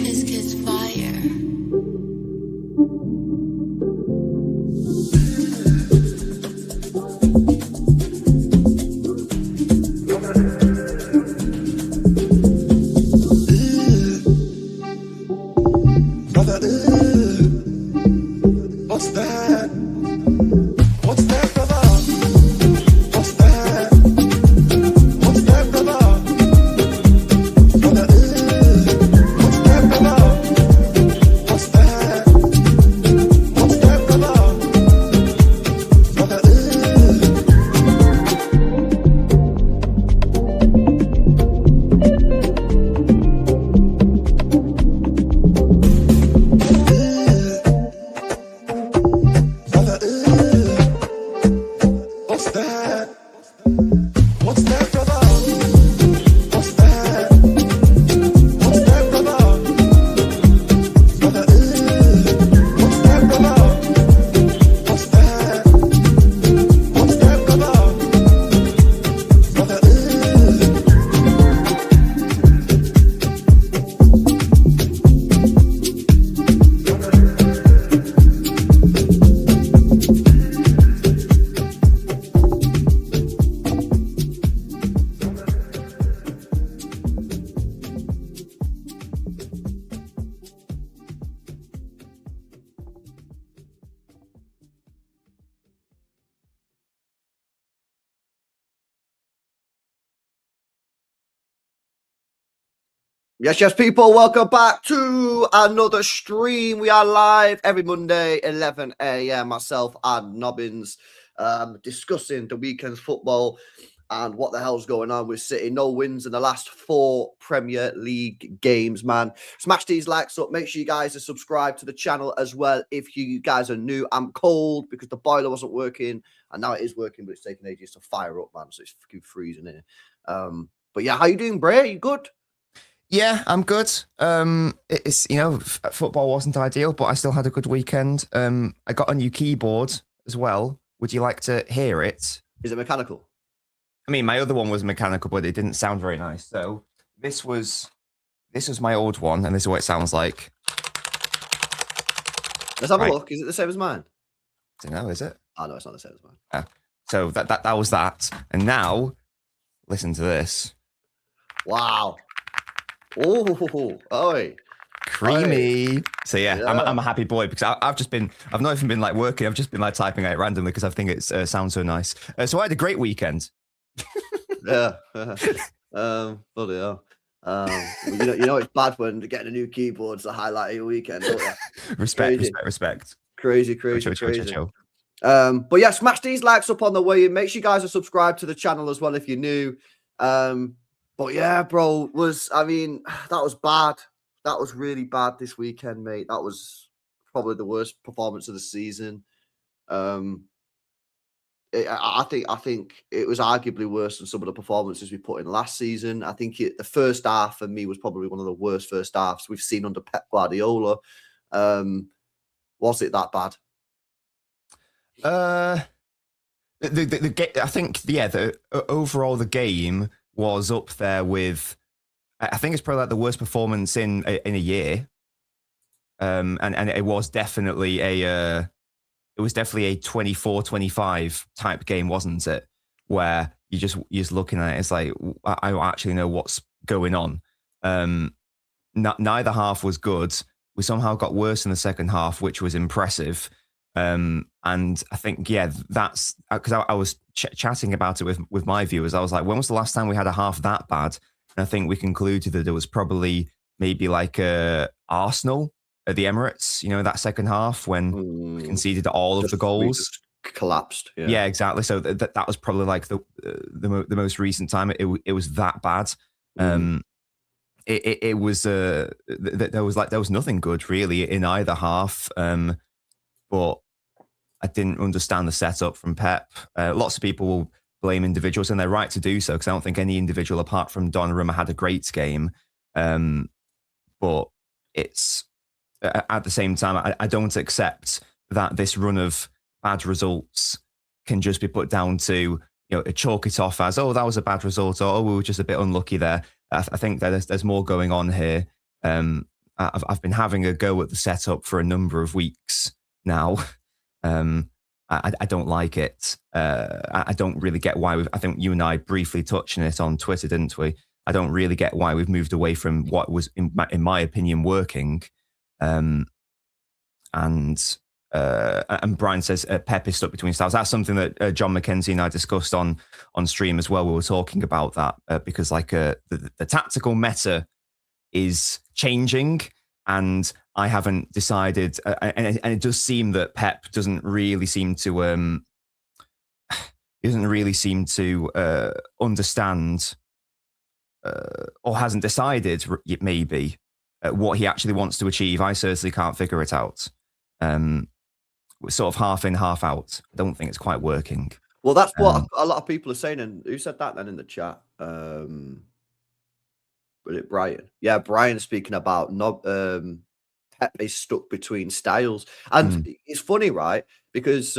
This kid's fire. What's that? What's that, brother? What's that? What's that, brother? Brother, what's that, brother? What's that? What's that, brother? Brother, what's that? What's that, brother? What's that? What's that, brother? Brother, what's that, brother? What's that? What's that, brother? Brother, Yes, people, welcome back to another stream. We are live every Monday, 11 a.m. Myself and Nobbins discussing the weekend's football and what the hell's going on with City. No wins in the last 4 Premier League games, man. Smash these likes up. Make sure you guys are subscribed to the channel as well if you guys are new. I'm cold because the boiler wasn't working, and now it is working, but it's taking ages to fire up, man. So it's fucking freezing here. But yeah, how you doing, Bray? You good? Yeah, I'm good. It's football wasn't ideal, but I still had a good weekend. I got a new keyboard as well. Would you like to hear it? Is it mechanical? I mean, my other one was mechanical, but it didn't sound very nice. So this was my old one, and this is what it sounds like. Let's have a look. Is it the same as mine? I don't know, is it? Oh no, it's not the same as mine. So that was that, and now listen to this. Wow. Oh, creamy. So yeah. I'm a happy boy because I've not even been like working. I've just been like typing out randomly because I think it sounds so nice. So I had a great weekend. Yeah. Bloody hell. You know it's bad when getting a new keyboard's the highlight of your weekend, don't you? Respect. Crazy. Chill. But yeah, smash these likes up on the way in. Make sure you guys are subscribed to the channel as well if you're new. But yeah, bro, that was bad. That was really bad this weekend, mate. That was probably the worst performance of the season. I think it was arguably worse than some of the performances we put in last season. I think the first half for me was probably one of the worst first halves we've seen under Pep Guardiola. Was it that bad? Overall the game was up there with, I think it's probably like the worst performance in a year, and it was definitely a 24-25 type game, wasn't it? Where you're just looking at it, it's like I don't actually know what's going on. Neither half was good. We somehow got worse in the second half, which was impressive. And I think, that's because I was chatting about it with my viewers. I was like, when was the last time we had a half that bad? And I think we concluded that it was probably maybe like Arsenal at the Emirates, that second half when we conceded all of the goals. Just collapsed. Yeah, exactly. So that was probably like the most recent time it was that bad. It was there was nothing good really in either half. But I didn't understand the setup from Pep. Lots of people will blame individuals, and they're right to do so, because I don't think any individual apart from Donnarumma had a great game. But it's at the same time, I don't accept that this run of bad results can just be put down to chalk it off as, oh, that was a bad result, or oh, we were just a bit unlucky there. I think that there's more going on here. I've been having a go at the setup for a number of weeks now. I don't like it. I don't really get why I think you and I briefly touched on it on Twitter, didn't we? I don't really get why we've moved away from what was, in my opinion, working. And Brian says Pep is stuck between styles. That's something that John McKenzie and I discussed on stream as well. We were talking about that because the tactical meta is changing, and I haven't decided. And it does seem that Pep doesn't really seem to understand or hasn't decided maybe what he actually wants to achieve. I certainly can't figure it out. We're sort of half in, half out. I don't think it's quite working. Well, that's what a lot of people are saying. And who said that then in the chat? Was it Brian? Yeah, Brian speaking about Pep is stuck between styles. And it's funny, right? Because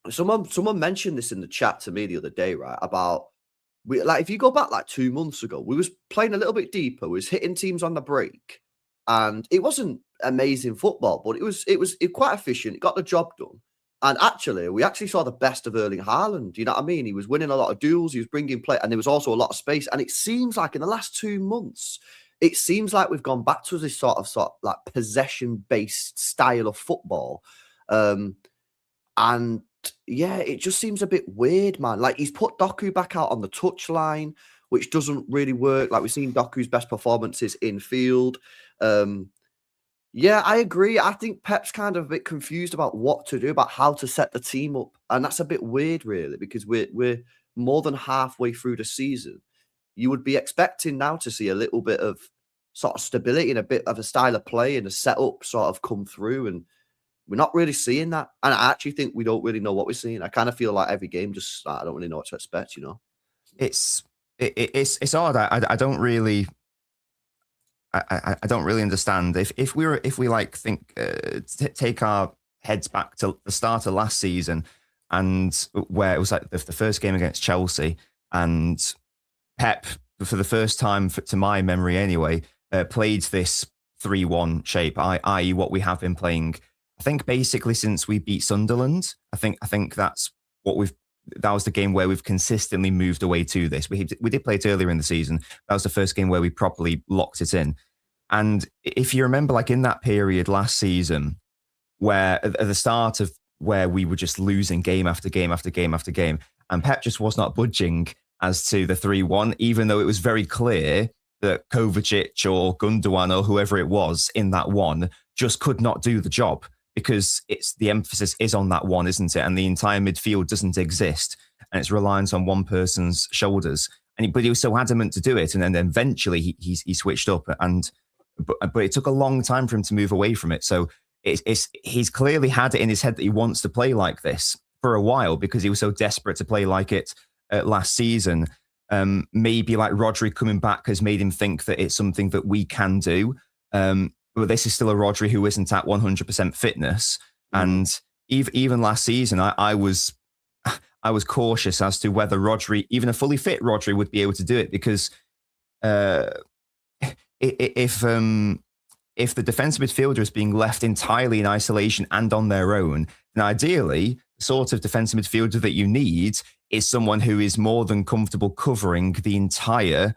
someone mentioned this in the chat to me the other day, right? About if you go back 2 months ago, we was playing a little bit deeper, we was hitting teams on the break, and it wasn't amazing football, but it was quite efficient. It got the job done. And we actually saw the best of Erling Haaland. You know what I mean? He was winning a lot of duels. He was bringing play, and there was also a lot of space. And it seems like in the last 2 months, it seems like we've gone back to this sort of like possession-based style of football. And yeah, it just seems a bit weird, man. Like, he's put Doku back out on the touchline, which doesn't really work. Like, we've seen Doku's best performances in field. Yeah, I agree. I think Pep's kind of a bit confused about what to do, about how to set the team up. And that's a bit weird, really, because we're more than halfway through the season. You would be expecting now to see a little bit of sort of stability and a bit of a style of play and a setup sort of come through. And we're not really seeing that. And I actually think we don't really know what we're seeing. I kind of feel like every game just, I don't really know what to expect, you know? It's odd. I don't really... I don't really understand if we take our heads back to the start of last season, and where it was like the first game against Chelsea, and Pep for the first time to my memory anyway played this 3-1 shape, i.e. what we have been playing. I think basically since we beat Sunderland. I think that's what that was the game where we've consistently moved away to this. We did play it earlier in the season. That was the first game where we properly locked it in. And if you remember, like in that period last season, where at the start of where we were just losing game after game after game after game, and Pep just was not budging as to the 3-1, even though it was very clear that Kovacic or Gundogan or whoever it was in that one just could not do the job, because the emphasis is on that one, isn't it? And the entire midfield doesn't exist, and it's reliant on one person's shoulders. But he was so adamant to do it, and then eventually he switched up, but it took a long time for him to move away from it. So he's clearly had it in his head that he wants to play like this for a while, because he was so desperate to play like it last season. Maybe like Rodri coming back has made him think that it's something that we can do. But this is still a Rodri who isn't at 100% fitness. And even last season, I was cautious as to whether Rodri, even a fully fit Rodri, would be able to do it, because if the defensive midfielder is being left entirely in isolation and on their own, then ideally, the sort of defensive midfielder that you need is someone who is more than comfortable covering the entire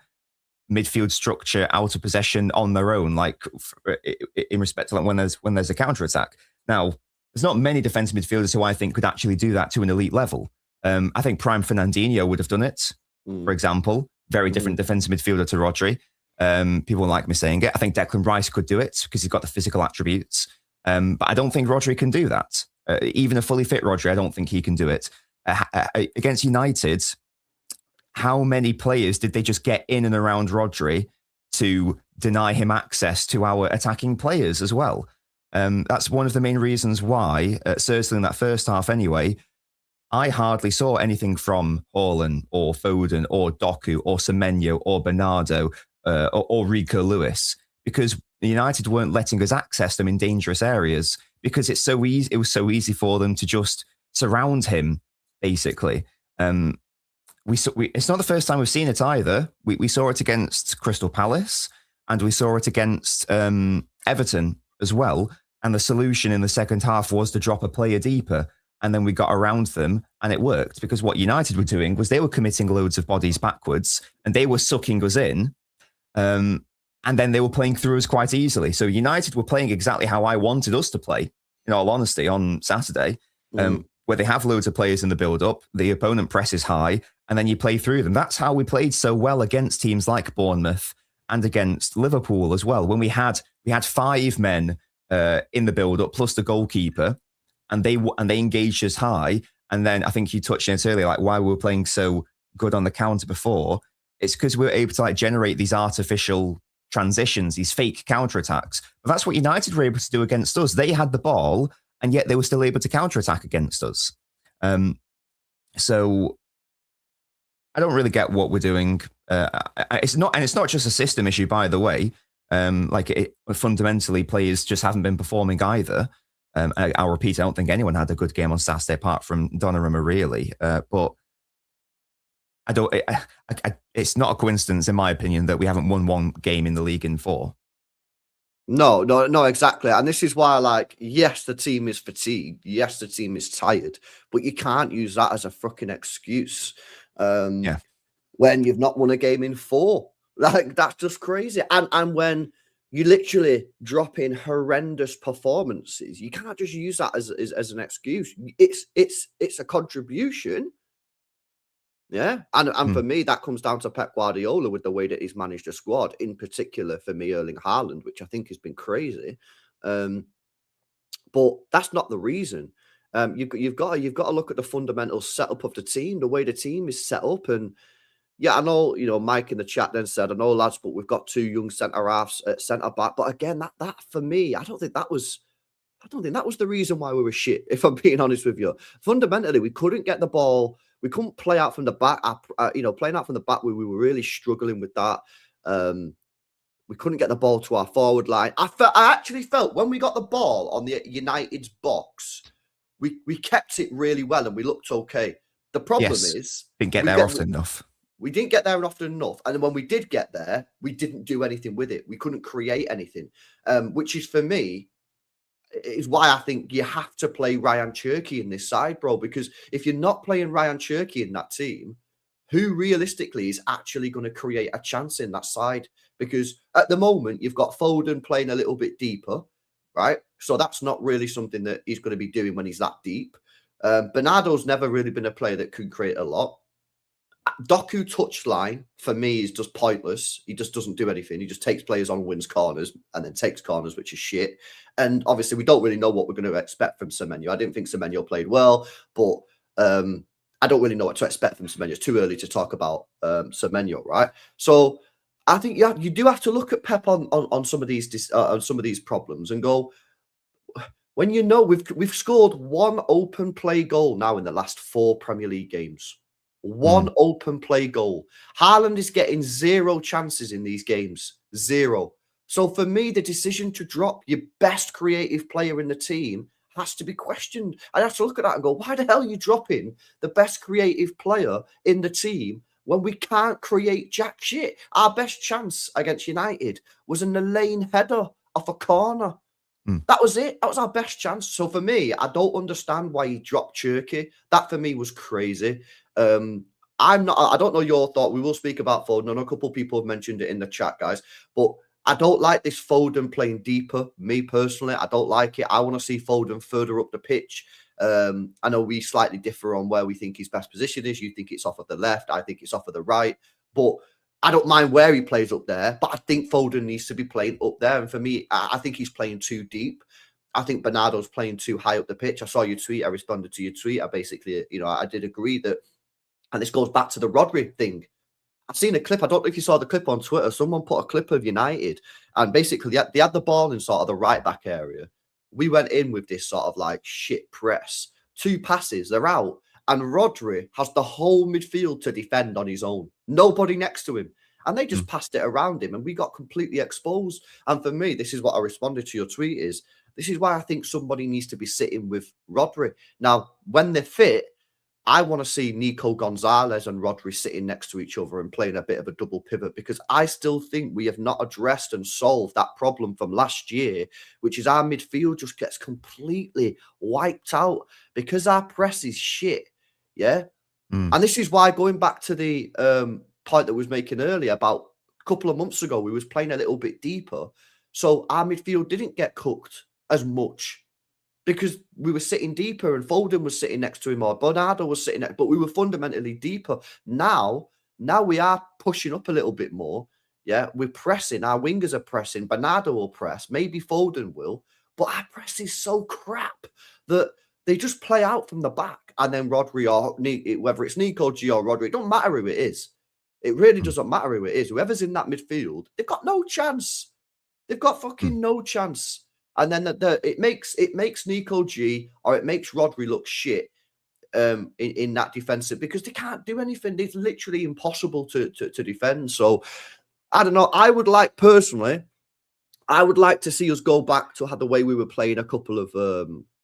midfield structure out of possession on their own, like in respect to like when there's a counter attack. Now, there's not many defensive midfielders who I think could actually do that to an elite level. I think Prime Fernandinho would have done it, for example. Very different defensive midfielder to Rodri. People like me saying it. I think Declan Rice could do it because he's got the physical attributes. But I don't think Rodri can do that. Even a fully fit Rodri, I don't think he can do it. Against United, how many players did they just get in and around Rodri to deny him access to our attacking players as well? That's one of the main reasons why, certainly in that first half anyway, I hardly saw anything from Haaland or Foden or Doku or Semenyo or Bernardo or Rico Lewis, because United weren't letting us access them in dangerous areas, because it's so easy. It was so easy for them to just surround him, basically. It's not the first time we've seen it either. We saw it against Crystal Palace, and we saw it against Everton as well. And the solution in the second half was to drop a player deeper. And then we got around them and it worked, because what United were doing was they were committing loads of bodies backwards and they were sucking us in. And then they were playing through us quite easily. So United were playing exactly how I wanted us to play, in all honesty, on Saturday, where they have loads of players in the build-up, the opponent presses high, and then you play through them. That's how we played so well against teams like Bournemouth and against Liverpool as well, when we had 5 men in the build-up plus the goalkeeper, and they engaged us high. And then I think you touched on it earlier, like why we were playing so good on the counter before. It's because we were able to like generate these artificial transitions, these fake counterattacks. But that's what United were able to do against us. They had the ball, and yet they were still able to counterattack against us. So I don't really get what we're doing. It's not just a system issue, by the way. Fundamentally, players just haven't been performing either. I'll repeat, I don't think anyone had a good game on Saturday apart from Donnarumma, really. But it's not a coincidence, in my opinion, that we haven't won one game in the league in 4. No, exactly. And this is why, like, yes, the team is fatigued. Yes, the team is tired, but you can't use that as a fucking excuse. When you've not won a game in 4, like, that's just crazy. And when you literally drop in horrendous performances, you can't just use that as an excuse. It's a contribution. Yeah. And for me, that comes down to Pep Guardiola with the way that he's managed a squad, in particular for me, Erling Haaland, which I think has been crazy. But that's not the reason. You've got to look at the fundamental setup of the team, the way the team is set up. And yeah, I know, Mike in the chat then said, I know, lads, but we've got 2 young centre-halves at centre-back. But again, that for me, I don't think that was the reason why we were shit, if I'm being honest with you. Fundamentally, we couldn't get the ball. We couldn't play out from the back. Playing out from the back, we were really struggling with that. We couldn't get the ball to our forward line. I actually felt when we got the ball on the United's box, we kept it really well and we looked okay. The problem is... Didn't get there often enough. We didn't get there often enough. And when we did get there, we didn't do anything with it. We couldn't create anything, which is, for me, is why I think you have to play Ryan Cherky in this side, bro. Because if you're not playing Ryan Cherky in that team, who realistically is actually going to create a chance in that side? Because at the moment, you've got Foden playing a little bit deeper, right? So that's not really something that he's going to be doing when he's that deep. Bernardo's never really been a player that can create a lot. Doku touchline, for me, is just pointless. He just doesn't do anything. He just takes players on, wins corners, and then takes corners, which is shit. And obviously, we don't really know what we're going to expect from Semenyo. I didn't think Semenyo played well, but I don't really know what to expect from Semenyo. It's too early to talk about Semenyo, right? So I think you do have to look at Pep on some of these problems and go, when we've scored 1 open play goal now in the last 4 Premier League games. 1 open play goal. Haaland is getting 0 chances in these games. 0. So for me, the decision to drop your best creative player in the team has to be questioned. I have to look at that and go, why the hell are you dropping the best creative player in the team when we can't create jack shit? Our best chance against United was in the lane header off a corner. That was it. That was our best chance. So for me, I don't understand why he dropped Cherky. That for me was crazy. I don't know your thought. We will speak about Foden. I know a couple of people have mentioned it in the chat, guys, but I don't like this Foden playing deeper. Me personally, I don't like it. I want to see Foden further up the pitch. I know we slightly differ on where we think his best position is. You think it's off of the left. I think it's off of the right, but I don't mind where he plays up there, but I think Foden needs to be playing up there. And for me, I think he's playing too deep. I think Bernardo's playing too high up the pitch. I saw your tweet. I responded to your tweet. I basically, I did agree that, and this goes back to the Rodri thing. I've seen a clip. I don't know if you saw the clip on Twitter. Someone put a clip of United, and basically they had the ball in sort of the right back area. We went in with this sort of like shit press. 2 passes, they're out. And Rodri has the whole midfield to defend on his own. Nobody next to him. And they just passed it around him and we got completely exposed. And for me, this is what I responded to your tweet is, this is why I think somebody needs to be sitting with Rodri. Now, when they're fit, I want to see Nico Gonzalez and Rodri sitting next to each other and playing a bit of a double pivot, because I still think we have not addressed and solved that problem from last year, which is our midfield just gets completely wiped out because our press is shit. Yeah. And this is why, going back to the point that I was making earlier about a couple of months ago, we was playing a little bit deeper. So our midfield didn't get cooked as much, because we were sitting deeper and Foden was sitting next to him or Bernardo was sitting next, but we were fundamentally deeper. Now we are pushing up a little bit more. Yeah, we're pressing. Our wingers are pressing. Bernardo will press. Maybe Foden will. But our press is so crap that they just play out from the back. And then Rodri, or whether it's Nico G or Rodri, it don't matter who it is. It really doesn't matter who it is. Whoever's in that midfield, they've got no chance. They've got fucking no chance. And then it makes Nico G or it makes Rodri look shit in that defensive, because they can't do anything. It's literally impossible to defend. So I don't know. I would like to see us go back to the way we were playing a couple of.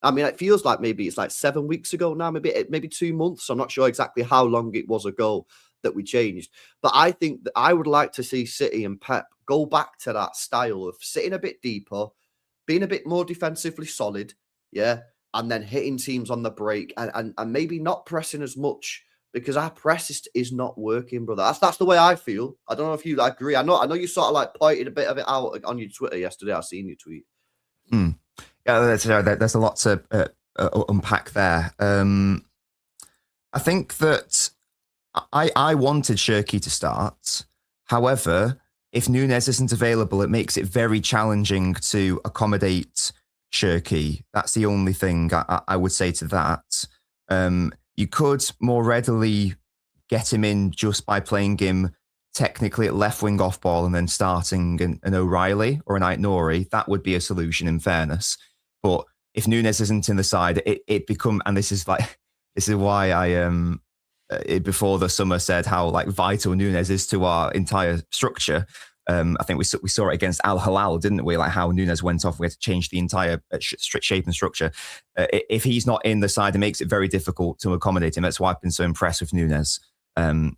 I mean, it feels like maybe it's like 7 weeks ago now, maybe 2 months. I'm not sure exactly how long it was ago that we changed, but I think that I would like to see City and Pep go back to that style of sitting a bit deeper, being a bit more defensively solid, yeah, and then hitting teams on the break and maybe not pressing as much, because our press is not working, brother. That's the way I feel. I don't know if you agree. I know you sort of like pointed a bit of it out on your Twitter yesterday. I seen your tweet. Yeah, there's a lot to unpack there. I think that I wanted Shirky to start. However, if Núñez isn't available, it makes it very challenging to accommodate Shirky. That's the only thing I would say to that. You could more readily get him in just by playing him technically at left wing off ball and then starting an O'Reilly or an Aït-Nouri. That would be a solution, in fairness. But if Núñez isn't in the side, it become, and this is why I before the summer said how like vital Núñez is to our entire structure. I think we saw it against Al Hilal, didn't we? Like how Núñez went off, we had to change the entire shape and structure. If he's not in the side, it makes it very difficult to accommodate him. That's why I've been so impressed with Núñez.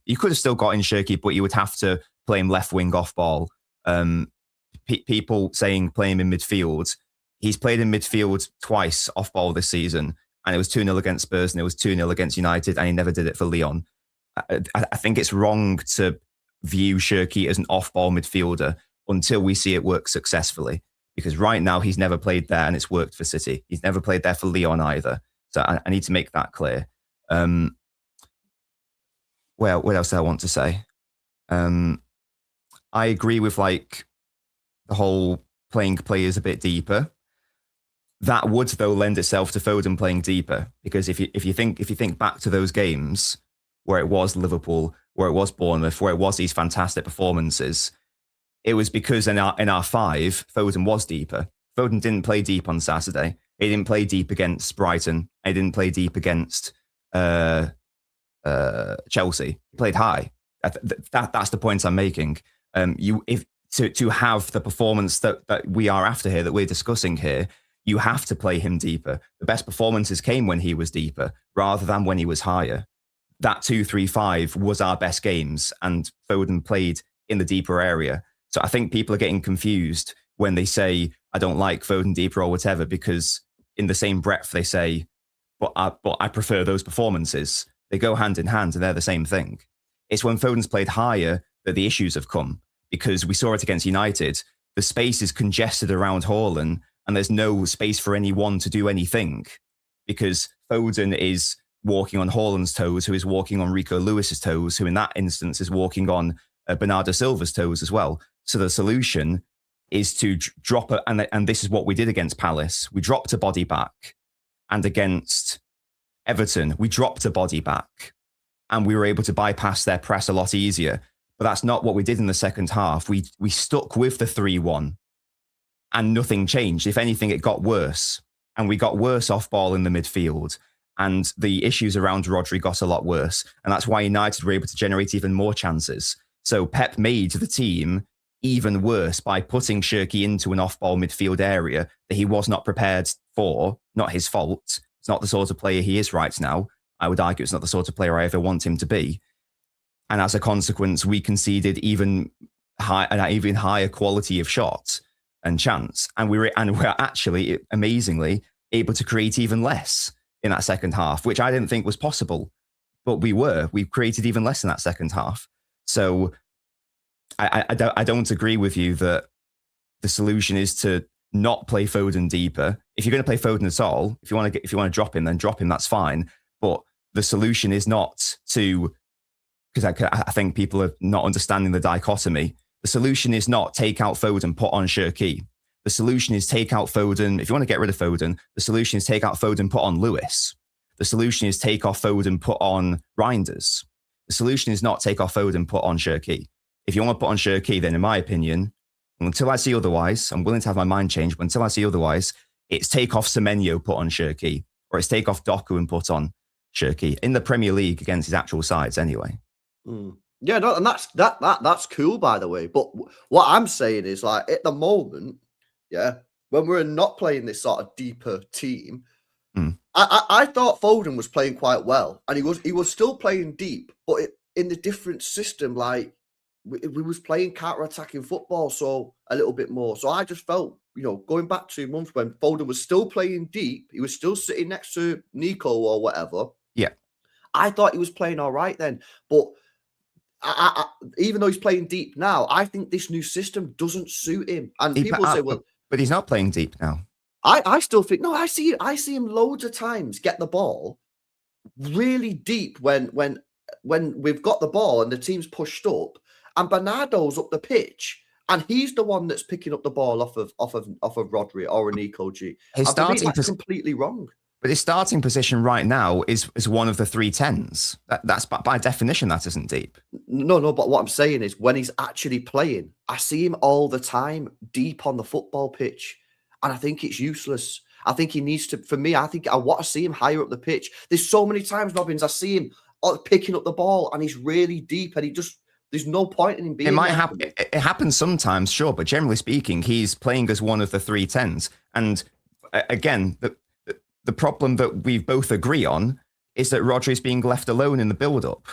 You could have still got in Shirky, but you would have to play him left wing off ball. People saying play him in midfield. He's played in midfield twice off ball this season, and it was 2-0 against Spurs and it was 2-0 against United, and he never did it for Lyon. I think it's wrong to view Shirky as an off-ball midfielder until we see it work successfully, because right now he's never played there and it's worked for City. He's never played there for Lyon either. So I need to make that clear. Well, what else do I want to say? I agree with like the whole playing players a bit deeper. That would, though, lend itself to Foden playing deeper, because if you think back to those games where it was Liverpool, where it was Bournemouth, where it was these fantastic performances, it was because in our five, Foden was deeper. Foden didn't play deep on Saturday. He didn't play deep against Brighton. He didn't play deep against Chelsea. He played high. That's the point I'm making. To have the performance that we are after here, that we're discussing here, you have to play him deeper. The best performances came when he was deeper rather than when he was higher. That 2-3-5 was our best games, and Foden played in the deeper area. So I think people are getting confused when they say, I don't like Foden deeper or whatever, because in the same breath they say, but I prefer those performances. They go hand in hand and they're the same thing. It's when Foden's played higher that the issues have come, because we saw it against United. The space is congested around Haaland and there's no space for anyone to do anything, because Foden is walking on Haaland's toes, who is walking on Rico Lewis's toes, who in that instance is walking on Bernardo Silva's toes as well. So the solution is to drop it, and this is what we did against Palace. We dropped a body back, and against Everton, we dropped a body back, and we were able to bypass their press a lot easier. But that's not what we did in the second half. We stuck with the 3-1, and nothing changed. If anything, it got worse, and we got worse off ball in the midfield. And the issues around Rodri got a lot worse. And that's why United were able to generate even more chances. So Pep made the team even worse by putting Shirky into an off-ball midfield area that he was not prepared for. Not his fault. It's not the sort of player he is right now. I would argue it's not the sort of player I ever want him to be. And as a consequence, we conceded an even higher quality of shot and chance. And we're actually, amazingly, able to create even less in that second half, which I didn't think was possible. But we created even less in that second half. So I don't agree with you that the solution is to not play Foden deeper. If you're going to play Foden at all, if you want to drop him, then drop him. That's fine. But the solution is not to, because I think people are not understanding the dichotomy. The solution is not take out Foden, put on Cherki. The solution is take out Foden. If you want to get rid of Foden, the solution is take out Foden, put on Lewis. The solution is take off Foden, put on Reinders. The solution is not take off Foden, put on Cherki. If you want to put on Cherki, then in my opinion, until I see otherwise, I'm willing to have my mind changed, but until I see otherwise, it's take off Semenyo, put on Cherki, or it's take off Doku and put on Cherki in the Premier League against his actual sides anyway. Yeah, no, and that's cool, by the way. But what I'm saying is, like, at the moment, yeah, when we're not playing this sort of deeper team, I thought Foden was playing quite well, and he was still playing deep, but in the different system, like we was playing counter-attacking football, so a little bit more. So I just felt, going back 2 months when Foden was still playing deep, he was still sitting next to Nico or whatever. Yeah, I thought he was playing all right then, but I even though he's playing deep now, I think this new system doesn't suit him. And people say, well, but he's not playing deep now. I still think no. I see him loads of times get the ball really deep when we've got the ball and the team's pushed up, and Bernardo's up the pitch, and he's the one that's picking up the ball off of Rodri or a Nico G. That's completely wrong. But his starting position right now is one of the 3-10s. That's by definition, that isn't deep. No. But what I'm saying is, when he's actually playing, I see him all the time deep on the football pitch, and I think it's useless. I think he needs to. For me, I think I want to see him higher up the pitch. There's so many times, Nobbins, I see him picking up the ball, and he's really deep, and there's no point in him being. It might happen. It happens sometimes, sure, but generally speaking, he's playing as one of the 3-10s. And again, the problem that we both agree on is that Rodri's being left alone in the build-up.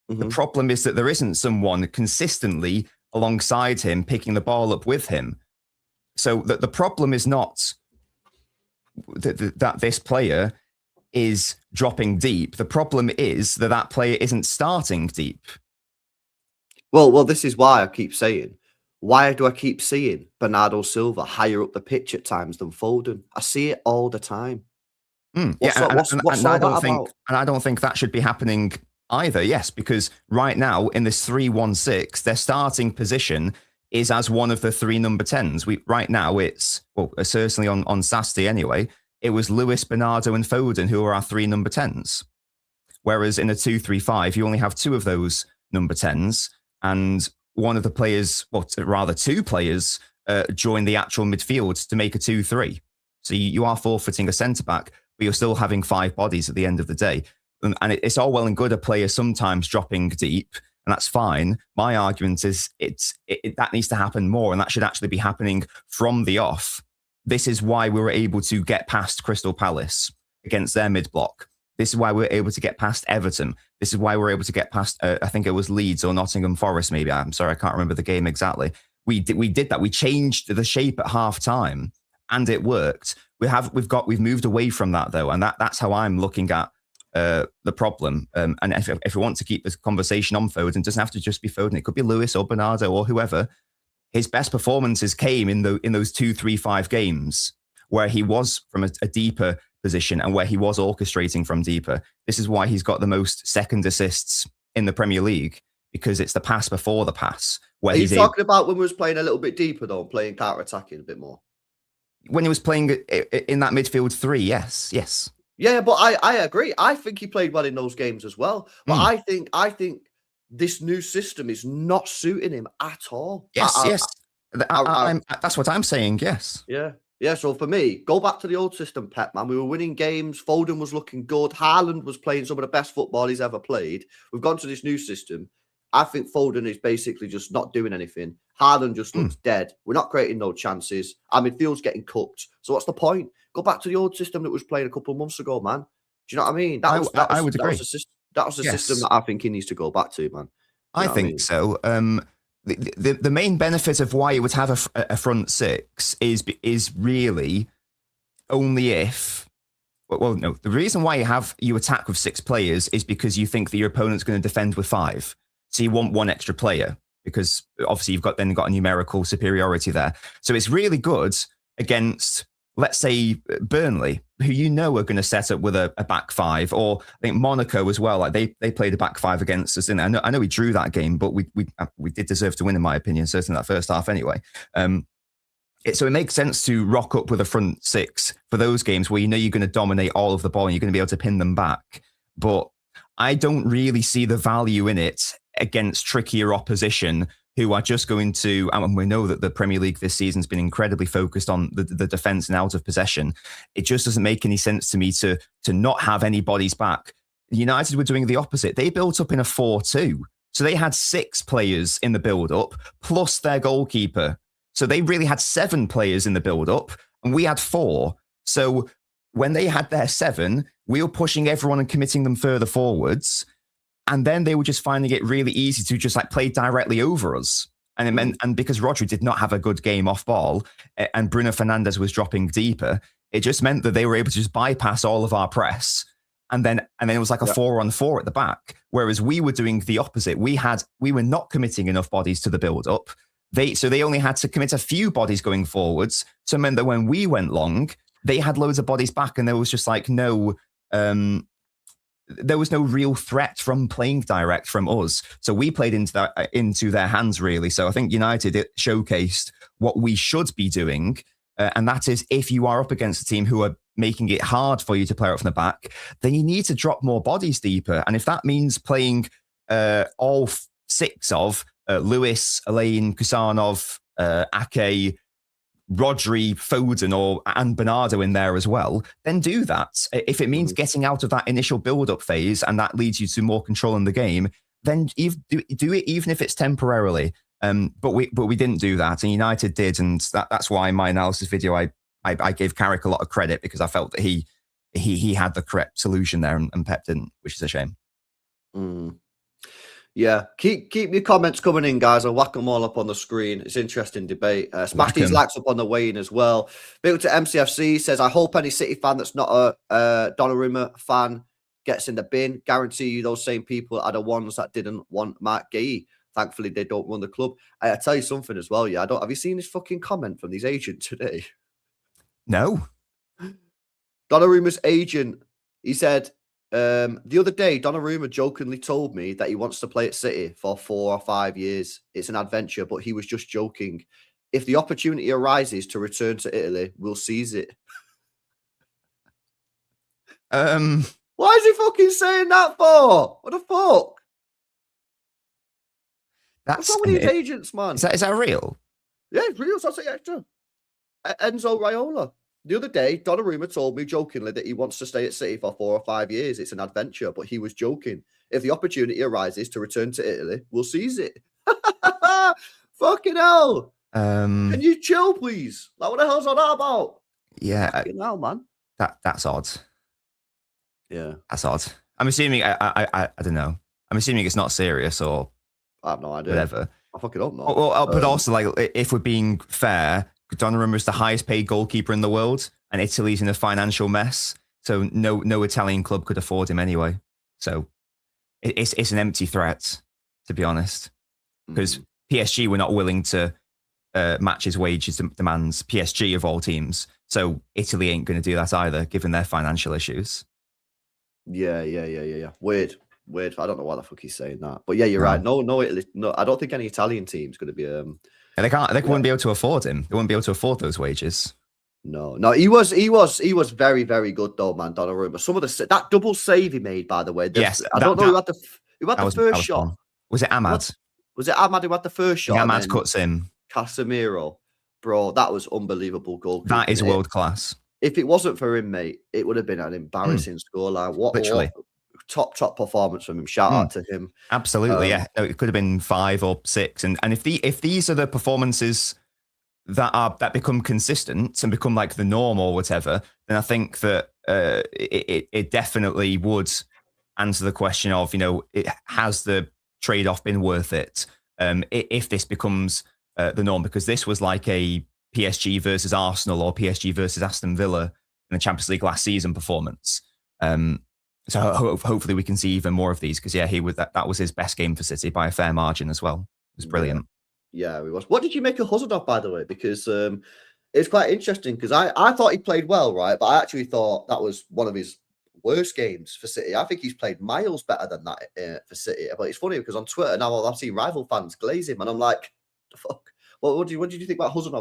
The problem is that there isn't someone consistently alongside him picking the ball up with him. So the problem is not that this player is dropping deep. The problem is that player isn't starting deep. Well, this is why I keep saying, why do I keep seeing Bernardo Silva higher up the pitch at times than Foden? I see it all the time. I don't think that should be happening either. Yes, because right now in this 3-1-6, their starting position is as one of the 3 number 10s. Right now it's certainly on Saturday anyway. It was Lewis, Bernardo, and Foden who are our 3 number 10s. Whereas in a 2-3-5, you only have 2 of those number 10s, and one of the players, rather 2 players, join the actual midfield to make a 2-3. So you are forfeiting a centre back, but you're still having 5 bodies at the end of the day. And it's all well and good a player sometimes dropping deep, and that's fine. My argument is that needs to happen more, and that should actually be happening from the off. This is why we were able to get past Crystal Palace against their mid-block. This is why we're able to get past Everton. This is why we're able to get past, I think it was Leeds or Nottingham Forest, maybe. I'm sorry, I can't remember the game exactly. We did that. We changed the shape at half time, and it worked. We've moved away from that though, and that's how I'm looking at the problem. And if we want to keep this conversation on Foden, it doesn't have to just be Foden. It could be Lewis or Bernardo or whoever. His best performances came in those 2-3-5 games where he was from a deeper position and where he was orchestrating from deeper. This is why he's got the most second assists in the Premier League, because it's the pass before the pass. Where he's talking about when we was playing a little bit deeper though, playing counter-attacking a bit more. When he was playing in that midfield 3, yes. Yeah, but I agree. I think he played well in those games as well. But I think this new system is not suiting him at all. Yes. That's what I'm saying, yes. Yeah, so for me, go back to the old system, Pep, man. We were winning games. Foden was looking good. Haaland was playing some of the best football he's ever played. We've gone to this new system. I think Foden is basically just not doing anything. Haaland just looks dead. We're not creating no chances. Our midfield's getting cooked. So what's the point? Go back to the old system that was playing a couple of months ago, man. Do you know what I mean? I would agree. That was a system that I think he needs to go back to, man. I think so. The main benefit of why it would have a front six is really only if. Well, no. The reason why you attack with 6 players is because you think that your opponent's going to defend with 5. So you want one extra player because obviously you've got a numerical superiority there. So it's really good against, let's say, Burnley, who you know are going to set up with a back 5, or I think Monaco as well. Like they played a back 5 against us. I know we drew that game, but we did deserve to win, in my opinion, certainly that first half anyway. So it makes sense to rock up with a front 6 for those games where you know you're going to dominate all of the ball and you're going to be able to pin them back. But I don't really see the value in it against trickier opposition who are just going to, and we know that the Premier League this season has been incredibly focused on the defence and out of possession. It just doesn't make any sense to me to not have any bodies back. United were doing the opposite. They built up in a 4-2. So they had 6 players in the build-up, plus their goalkeeper. So they really had 7 players in the build-up, and we had 4. So when they had their 7, we were pushing everyone and committing them further forwards. And then they were just finding it really easy to just like play directly over us. And it meant, and because Rodri did not have a good game off ball and Bruno Fernandes was dropping deeper, it just meant that they were able to just bypass all of our press. And then it was like a 4-on-4 at the back. Whereas we were doing the opposite. We were not committing enough bodies to the build-up. So they only had to commit a few bodies going forwards. So it meant that when we went long, they had loads of bodies back, and there was just like there was no real threat from playing direct from us. So we played into their hands, really. So I think United showcased what we should be doing. And that is, if you are up against a team who are making it hard for you to play out from the back, then you need to drop more bodies deeper. And if that means playing all 6 of Lewis, Elaine, Kusanov, Ake, Rodri, Foden, and Bernardo in there as well, then do that. If it means getting out of that initial build-up phase and that leads you to more control in the game, then do it even if it's temporarily. But we didn't do that, and United did, and that's why in my analysis video I gave Carrick a lot of credit, because I felt that he had the correct solution there and Pep didn't, which is a shame. Yeah, keep your comments coming in, guys. I'll whack them all up on the screen. It's interesting debate. Smash these likes up on the way in as well. Big up to MCFC, says, I hope any City fan that's not a Donnarumma fan gets in the bin. Guarantee you those same people are the ones that didn't want Mark Gay. Thankfully, they don't run the club. I tell you something as well, yeah. Have you seen this fucking comment from these agents today? No. Donnarumma's agent, he said, the other day, Donnarumma jokingly told me that he wants to play at City for 4 or 5 years. It's an adventure, but he was just joking. If the opportunity arises to return to Italy, we'll seize it. Why is he fucking saying that for? What the fuck? What's wrong with these agents, man? Is that real? Yeah, it's real. That's it, extra. Enzo Raiola. The other day, Donnarumma told me jokingly that he wants to stay at City for 4 or 5 years. It's an adventure, but he was joking. If the opportunity arises to return to Italy, we'll seize it. Fucking hell. Can you chill, please? Like, what the hell's all that about? Yeah. Fucking hell, man. That's odd. Yeah. That's odd. I'm assuming, I don't know. I'm assuming it's not serious or I have no idea. Whatever. I fucking hope not. Well, but also, like, if we're being fair, Donnarumma is the highest paid goalkeeper in the world, and Italy's in a financial mess. So no Italian club could afford him anyway. So it's an empty threat, to be honest, because PSG were not willing to match his wages demands. PSG of all teams. So Italy ain't going to do that either, given their financial issues. Yeah. Weird. I don't know why the fuck he's saying that, but yeah, you're right. No, Italy. No, I don't think any Italian team's going to be. They wouldn't be able to afford him. They wouldn't be able to afford those wages. No. He was very, very good though, man. Donnarumma. Some of that double save he made, by the way. Yes, I don't know who had the first shot. Fun. Was it Ahmad? Was it Ahmad who had the first shot? Ahmad cuts in. Casemiro, bro, that was unbelievable goal. That is world class. If it wasn't for him, mate, it would have been an embarrassing scoreline. Literally. Top performance from him. Shout out to him. Absolutely, yeah. No, it could have been 5 or 6, and if these are the performances that become consistent and become like the norm or whatever, then I think that it definitely would answer the question of, has the trade-off been worth it? If this becomes the norm, because this was like a PSG versus Arsenal or PSG versus Aston Villa in the Champions League last season performance. So hopefully we can see even more of these, because he was that was his best game for City by a fair margin as well. It was brilliant. Yeah, he was. What did you make of Hazard, by the way? Because it's quite interesting, because I thought he played well, right? But I actually thought that was one of his worst games for City. I think he's played miles better than that for City. But it's funny because on Twitter now I've seen rival fans glaze him, and I'm like, the fuck. What did you think about Hazard?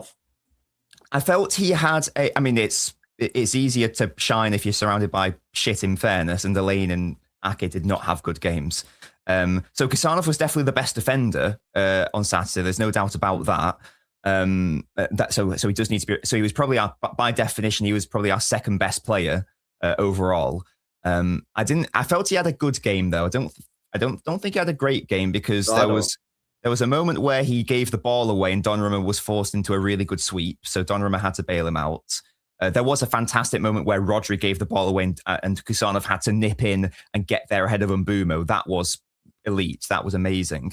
I felt he had I mean, it's easier to shine if you're surrounded by shit, in fairness, and Delaney and Ake did not have good games. So Kusanov was definitely the best defender on Saturday. There's no doubt about that. So he does need to be. So he was probably by definition, he was probably our second best player overall. I felt he had a good game though. I don't think he had a great game, because there was a moment where he gave the ball away and Donnarumma was forced into a really good sweep. So Donnarumma had to bail him out. There was a fantastic moment where Rodri gave the ball away and Kusanov had to nip in and get there ahead of Mbumo. That was elite. That was amazing.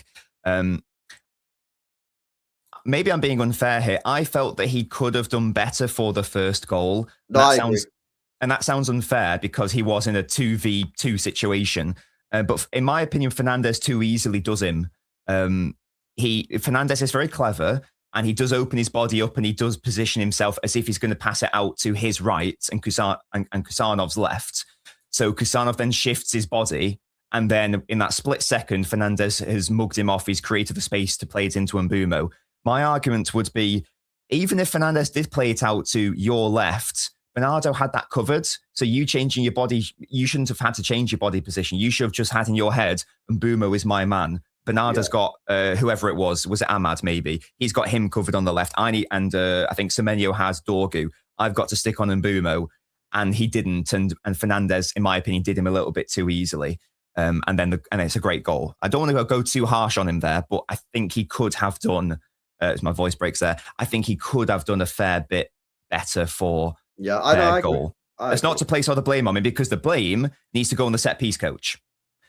Maybe I'm being unfair here. I felt that he could have done better for the first goal. And that sounds unfair because he was in a 2v2 situation. But in my opinion, Fernandes too easily does him. Fernandes is very clever, and he does open his body up and he does position himself as if he's going to pass it out to his right and Kusanov's left. So Kusanov then shifts his body, and then in that split second, Fernandes has mugged him off. He's created the space to play it into Mbumo. My argument would be, even if Fernandes did play it out to your left, Bernardo had that covered. So you changing your body, you shouldn't have had to change your body position. You should have just had in your head, Mbumo is my man. Bernardo's got whoever it was it Ahmad maybe? He's got him covered on the left. I think Semenyo has Dorgu. I've got to stick on Mbumo, and he didn't. And Fernandes, in my opinion, did him a little bit too easily. And it's a great goal. I don't want to go too harsh on him there, but I think he could have done. As my voice breaks there, I think he could have done a fair bit better for their goal. It's not to place all the blame on him, because the blame needs to go on the set piece coach.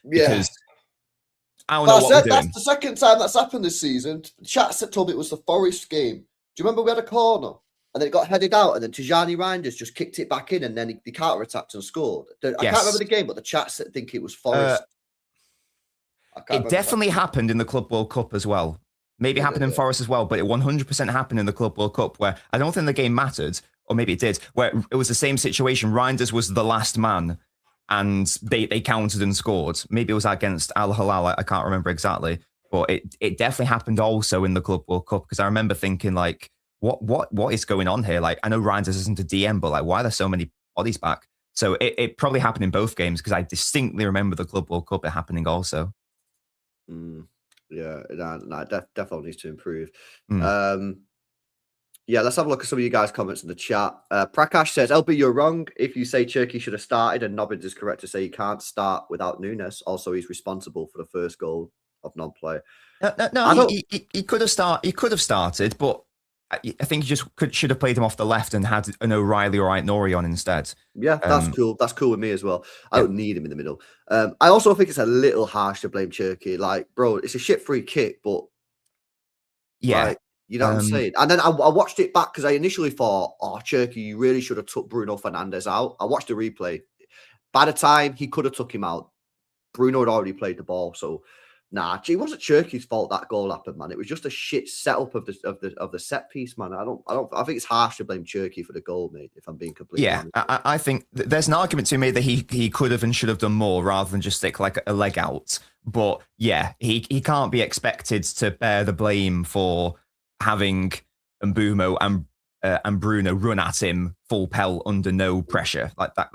Because I don't know what we're doing. That's the second time that's happened this season. Chat told me it was the Forest game. Do you remember we had a corner and then it got headed out, and then Tijani Reinders just kicked it back in, and then he counter-attacked and scored? I can't remember the game, but the chat think it was Forest. It definitely happened in the Club World Cup as well. Maybe it happened in Forest as well, but it 100% happened in the Club World Cup, where I don't think the game mattered, or maybe it did, where it was the same situation. Reinders was the last man, and they countered and scored. Maybe it was against Al Hilal. I can't remember exactly, but it definitely happened also in the Club World Cup, because I remember thinking, like, what is going on here? Like, I know Reinders isn't a DM, but like, why are there so many bodies back? So it probably happened in both games, because I distinctly remember the Club World Cup happening also. Yeah, definitely needs to improve. Let's have a look at some of you guys' comments in the chat. Prakash says, LB, you're wrong if you say Cherki should have started, and Nobbins is correct to say he can't start without Nunes. Also, he's responsible for the first goal of non-play. No, he could have started, but I think he just should have played him off the left and had an O'Reilly or Nori on instead. Yeah, that's cool. That's cool with me as well. I don't need him in the middle. I also think it's a little harsh to blame Cherki. Like, bro, it's a shit free kick, but like, you know what I'm saying? And then I watched it back, because I initially thought, Cherki, you really should have took Bruno Fernandes out. I watched the replay. By the time he could have took him out, Bruno had already played the ball. So, it wasn't Cherki's fault that goal happened, man. It was just a shit setup of the set piece, man. I think it's harsh to blame Cherki for the goal, mate, if I'm being completely honest. I think there's an argument to be made that he could have and should have done more rather than just stick like a leg out. But he can't be expected to bear the blame for having Mbumo and Bruno run at him full pelt under no pressure. Like that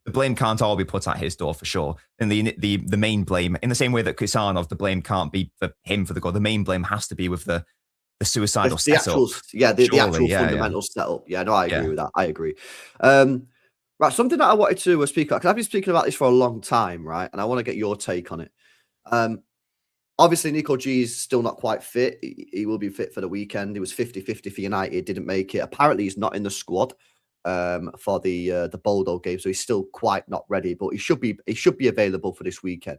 the blame can't all be put at his door for sure. And the main blame, in the same way that Kusanov, the blame can't be for him for the goal. The main blame has to be with the suicidal setup. The actual fundamental setup. Yeah, no, I agree with that. I agree. Right, something that I wanted to speak about, because I've been speaking about this for a long time, right? And I want to get your take on it. Obviously, Nico G is still not quite fit. He will be fit for the weekend. He was 50-50 for United, didn't make it. Apparently, he's not in the squad. for the Bodo game, so he's still quite not ready, but he should be available for this weekend.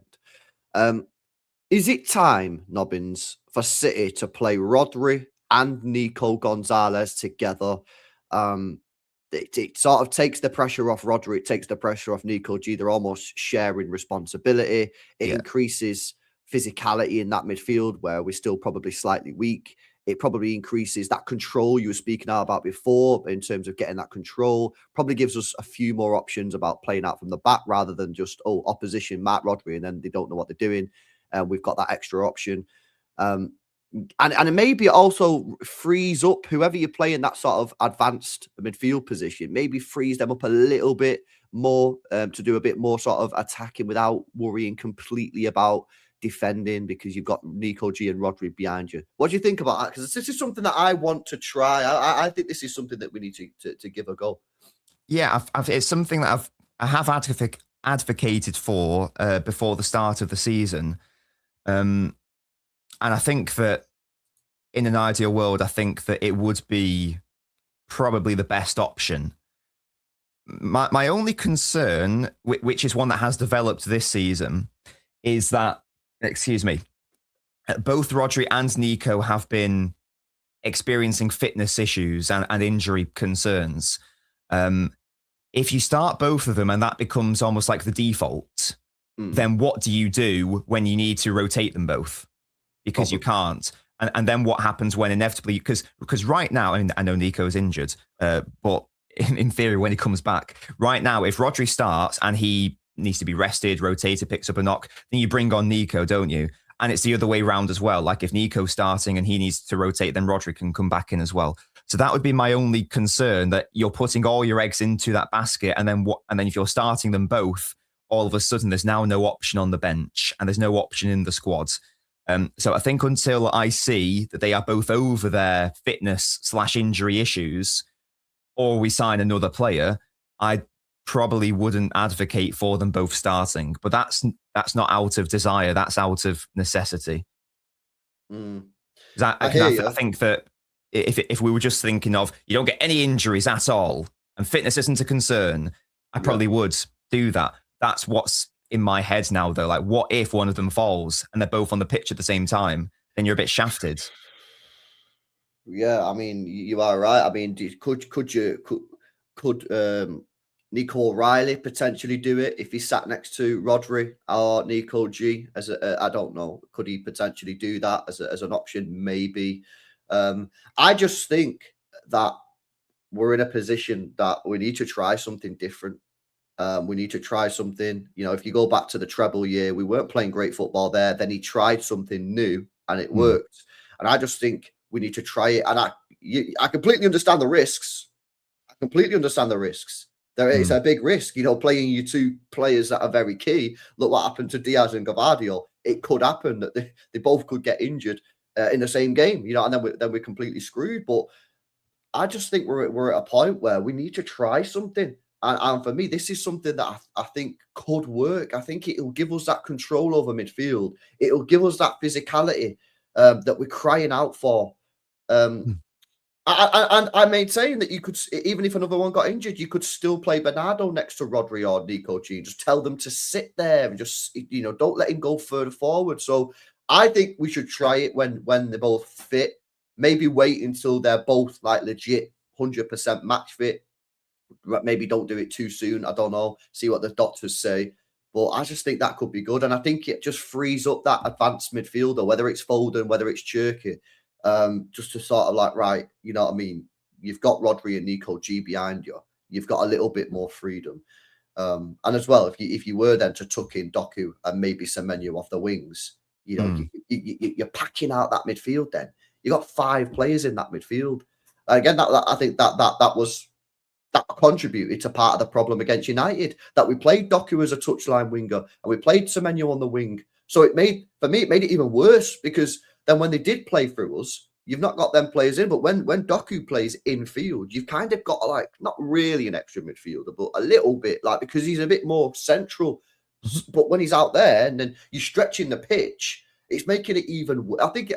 Is it time, Nobbins, for City to play Rodri and Nico Gonzalez together? It sort of takes the pressure off Rodri. It takes the pressure off Nico G. They're almost sharing responsibility. It increases physicality in that midfield where we're still probably slightly weak. It probably increases that control you were speaking about before in terms of getting that control. Probably gives us a few more options about playing out from the back rather than just, opposition, Matt Rodri, and then they don't know what they're doing. We've got that extra option. And maybe it also frees up whoever you play in that sort of advanced midfield position, maybe frees them up a little bit more to do a bit more sort of attacking without worrying completely about defending, because you've got Nico G and Rodri behind you. What do you think about that? Because this is something that I want to try. I think this is something that we need to give a go. Yeah, it's something that I have advocated for before the start of the season. And I think that in an ideal world, I think that it would be probably the best option. My only concern, which is one that has developed this season, is that, both Rodri and Nico have been experiencing fitness issues and injury concerns. If you start both of them and that becomes almost like the default, then what do you do when you need to rotate them both? Because you can't. And then what happens when inevitably, because right now, I mean, I know Nico's injured, but in theory, when he comes back, right now, if Rodri starts and he needs to be rested, rotated, picks up a knock, then you bring on Nico, don't you? And it's the other way around as well. Like if Nico's starting and he needs to rotate, then Rodri can come back in as well. So that would be my only concern, that you're putting all your eggs into that basket. And then if you're starting them both, all of a sudden there's now no option on the bench and there's no option in the squad. So I think until I see that they are both over their fitness/injury issues, or we sign another player, I probably wouldn't advocate for them both starting. But that's not out of desire, that's out of necessity. I think that if we were just thinking of, you don't get any injuries at all and fitness isn't a concern, I probably would do that. That's what's in my head now, though. Like, what if one of them falls and they're both on the pitch at the same time? Then you're a bit shafted. Yeah, I mean, you are right. I mean, could Nico O'Reilly potentially do it if he sat next to Rodri or Nico G? I don't know. Could he potentially do that as an option? Maybe. I just think that we're in a position that we need to try something different. We need to try something. You know, if you go back to the treble year, we weren't playing great football there. Then he tried something new and it worked. And I just think we need to try it. And I completely understand the risks. There is a big risk, you know, playing you two players that are very key. Look what happened to Diaz and Gavadio. It could happen that they both could get injured in the same game, you know, and then we're completely screwed. But I just think we're at a point where we need to try something. And for me, this is something that I think could work. I think it'll give us that control over midfield. It'll give us that physicality that we're crying out for. I maintain that you could, even if another one got injured, you could still play Bernardo next to Rodri or Nico G. Just tell them to sit there and just, you know, don't let him go further forward. So I think we should try it when they're both fit. Maybe wait until they're both like legit 100% match fit. Maybe don't do it too soon. I don't know. See what the doctors say. But I just think that could be good. And I think it just frees up that advanced midfielder, whether it's Foden, whether it's Cherky, just to sort of like, right, you know what I mean? You've got Rodri and Nico G behind you. You've got a little bit more freedom. And as well, if you were then to tuck in Doku and maybe Semenyo off the wings, you know, you're packing out that midfield then. You got 5 players in that midfield. Again, I think that contributed to part of the problem against United, that we played Doku as a touchline winger and we played Semenyo on the wing. So it made it even worse, because then when they did play through us, you've not got them players in. But when Doku plays in field, you've kind of got like, not really an extra midfielder, but a little bit, like, because he's a bit more central. But when he's out there and then you're stretching the pitch, it's making it even. I think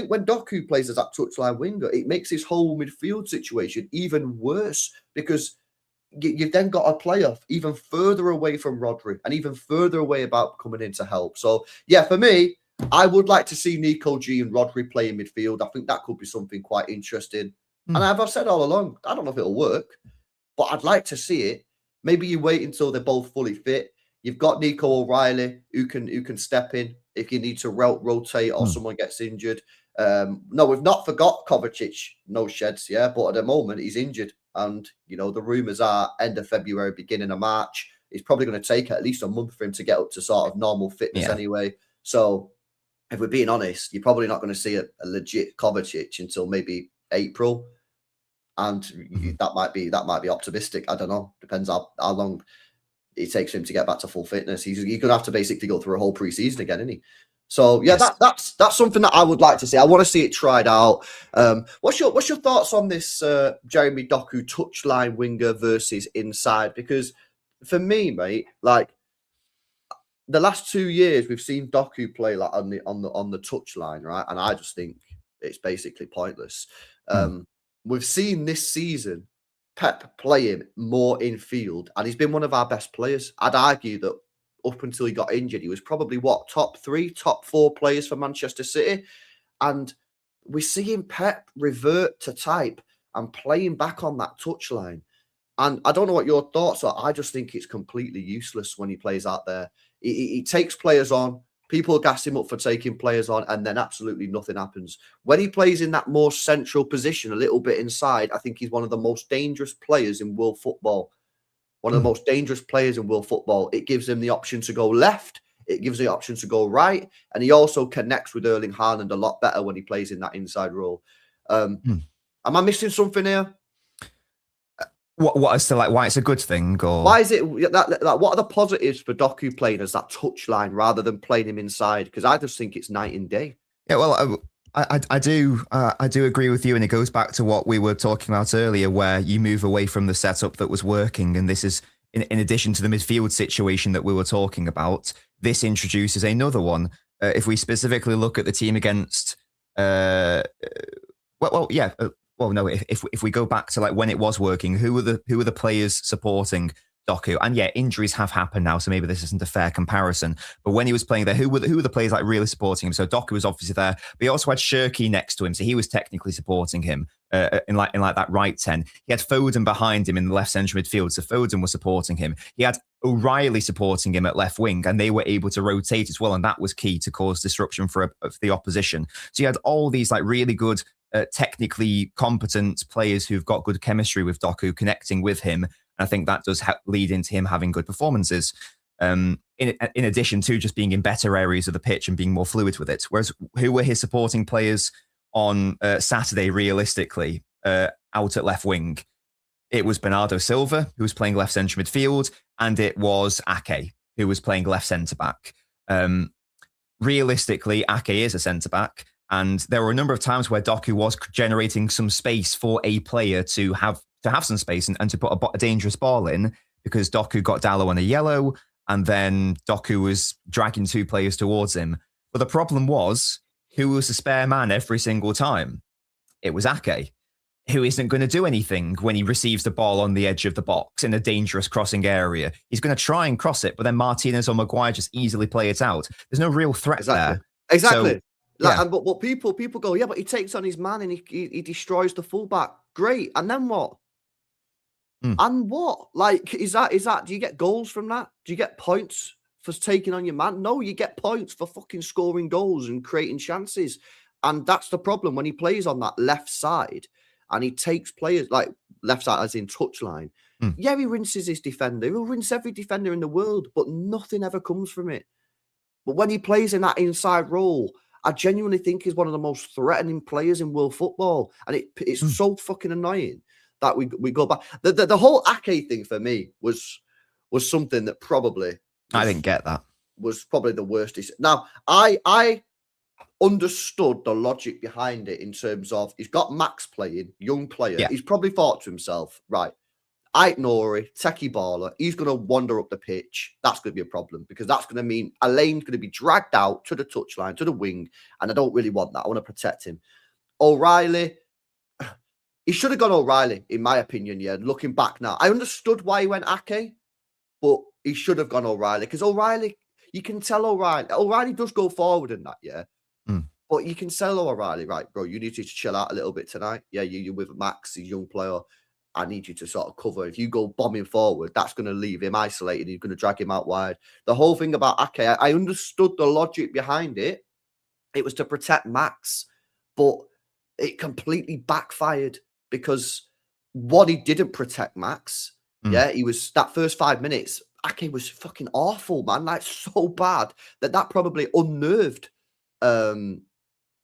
when Doku plays as that touchline winger, it makes his whole midfield situation even worse, because you've then got a player even further away from Rodri and even further away about coming in to help. So, yeah, for me, I would like to see Nico G and Rodri play in midfield. I think that could be something quite interesting. And as I've said all along, I don't know if it'll work, but I'd like to see it. Maybe you wait until they're both fully fit. You've got Nico O'Reilly who can step in if you need to rotate or someone gets injured. No, we've not forgot Kovacic, no sheds, yeah, but at the moment he's injured. And, the rumours are end of February, beginning of March. It's probably going to take at least a month for him to get up to sort of normal fitness anyway. So if we're being honest, you're probably not going to see a legit Kovacic until maybe April. And that might be optimistic. I don't know. Depends how long it takes him to get back to full fitness. He's going to have to basically go through a whole preseason again, isn't he? So yeah, that's something that I would like to see. I want to see it tried out. What's your thoughts on this Jeremy Doku touchline winger versus inside? Because for me, mate, like the last 2 years we've seen Doku play like on the touchline, right? And I just think it's basically pointless. We've seen this season Pep play him more in field, and he's been one of our best players. I'd argue that up until he got injured, he was probably top 3, top 4 players for Manchester City. And we're seeing Pep revert to type and playing back on that touchline. And I don't know what your thoughts are. I just think it's completely useless when he plays out there. He takes players on. People gas him up for taking players on, and then absolutely nothing happens. When he plays in that more central position, a little bit inside, I think he's one of the most dangerous players in world football. One of the most dangerous players in world football. It gives him the option to go left. It gives the option to go right. And he also connects with Erling Haaland a lot better when he plays in that inside role. Am I missing something here? What is to like? Why it's a good thing? Or why is it that what are the positives for Doku playing as that touchline rather than playing him inside? Because I just think it's night and day. Yeah, well, I do agree with you, and it goes back to what we were talking about earlier, where you move away from the setup that was working, and this is in addition to the midfield situation that we were talking about. This introduces another one. If we specifically look at the team against, no, if we go back to like when it was working, who were the players supporting Doku? And yeah, injuries have happened now, so maybe this isn't a fair comparison. But when he was playing there, who were the players like really supporting him? So Doku was obviously there, but he also had Shirky next to him, so he was technically supporting him in that right 10. He had Foden behind him in the left central midfield, so Foden was supporting him. He had O'Reilly supporting him at left wing, and they were able to rotate as well, and that was key to cause disruption for the opposition. So you had all these like really good, technically competent players who've got good chemistry with Doku connecting with him. And I think that does lead into him having good performances, in addition to just being in better areas of the pitch and being more fluid with it. Whereas who were his supporting players on Saturday, realistically, out at left wing? It was Bernardo Silva, who was playing left centre midfield, and it was Ake, who was playing left centre-back. Realistically, Ake is a centre-back, and there were a number of times where Doku was generating some space for a player to have some space and to put a dangerous ball in, because Doku got Dalot on a yellow, and then Doku was dragging 2 players towards him. But the problem was, who was the spare man every single time? It was Ake, who isn't going to do anything when he receives the ball on the edge of the box in a dangerous crossing area. He's going to try and cross it, but then Martinez or Maguire just easily play it out. There's no real threat there. Exactly. So, but people go, yeah, but he takes on his man and he destroys the fullback. Great. And then what? And what? Like, is that, do you get goals from that? Do you get points for taking on your man? No, you get points for fucking scoring goals and creating chances. And that's the problem when he plays on that left side and he takes players like left side as in touchline. Yeah, he rinses his defender. He'll rinse every defender in the world, but nothing ever comes from it. But when he plays in that inside role, I genuinely think he's one of the most threatening players in world football. And it's so fucking annoying that we go back. The whole Ake thing for me was something that probably I didn't get that. Was probably the worst. Now, I understood the logic behind it in terms of he's got Max playing, young player. Yeah. He's probably thought to himself, right, Ait Nouri, techie baller, he's going to wander up the pitch. That's going to be a problem because that's going to mean Alain's going to be dragged out to the touchline, to the wing, and I don't really want that. I want to protect him. O'Reilly, He should have gone O'Reilly, in my opinion. Yeah, looking back now, I understood why he went Ake, but he should have gone O'Reilly because O'Reilly, you can tell O'Reilly does go forward in that, yeah. But you can tell O'Reilly, right, bro, you need to chill out a little bit tonight. Yeah, you're with Max, he's a young player. I need you to sort of cover. If you go bombing forward, that's going to leave him isolated. You're going to drag him out wide. The whole thing about Ake, I understood the logic behind it. It was to protect Max, but it completely backfired because what he didn't protect Max, he was that first 5 minutes. Ake was fucking awful, man, like so bad that probably unnerved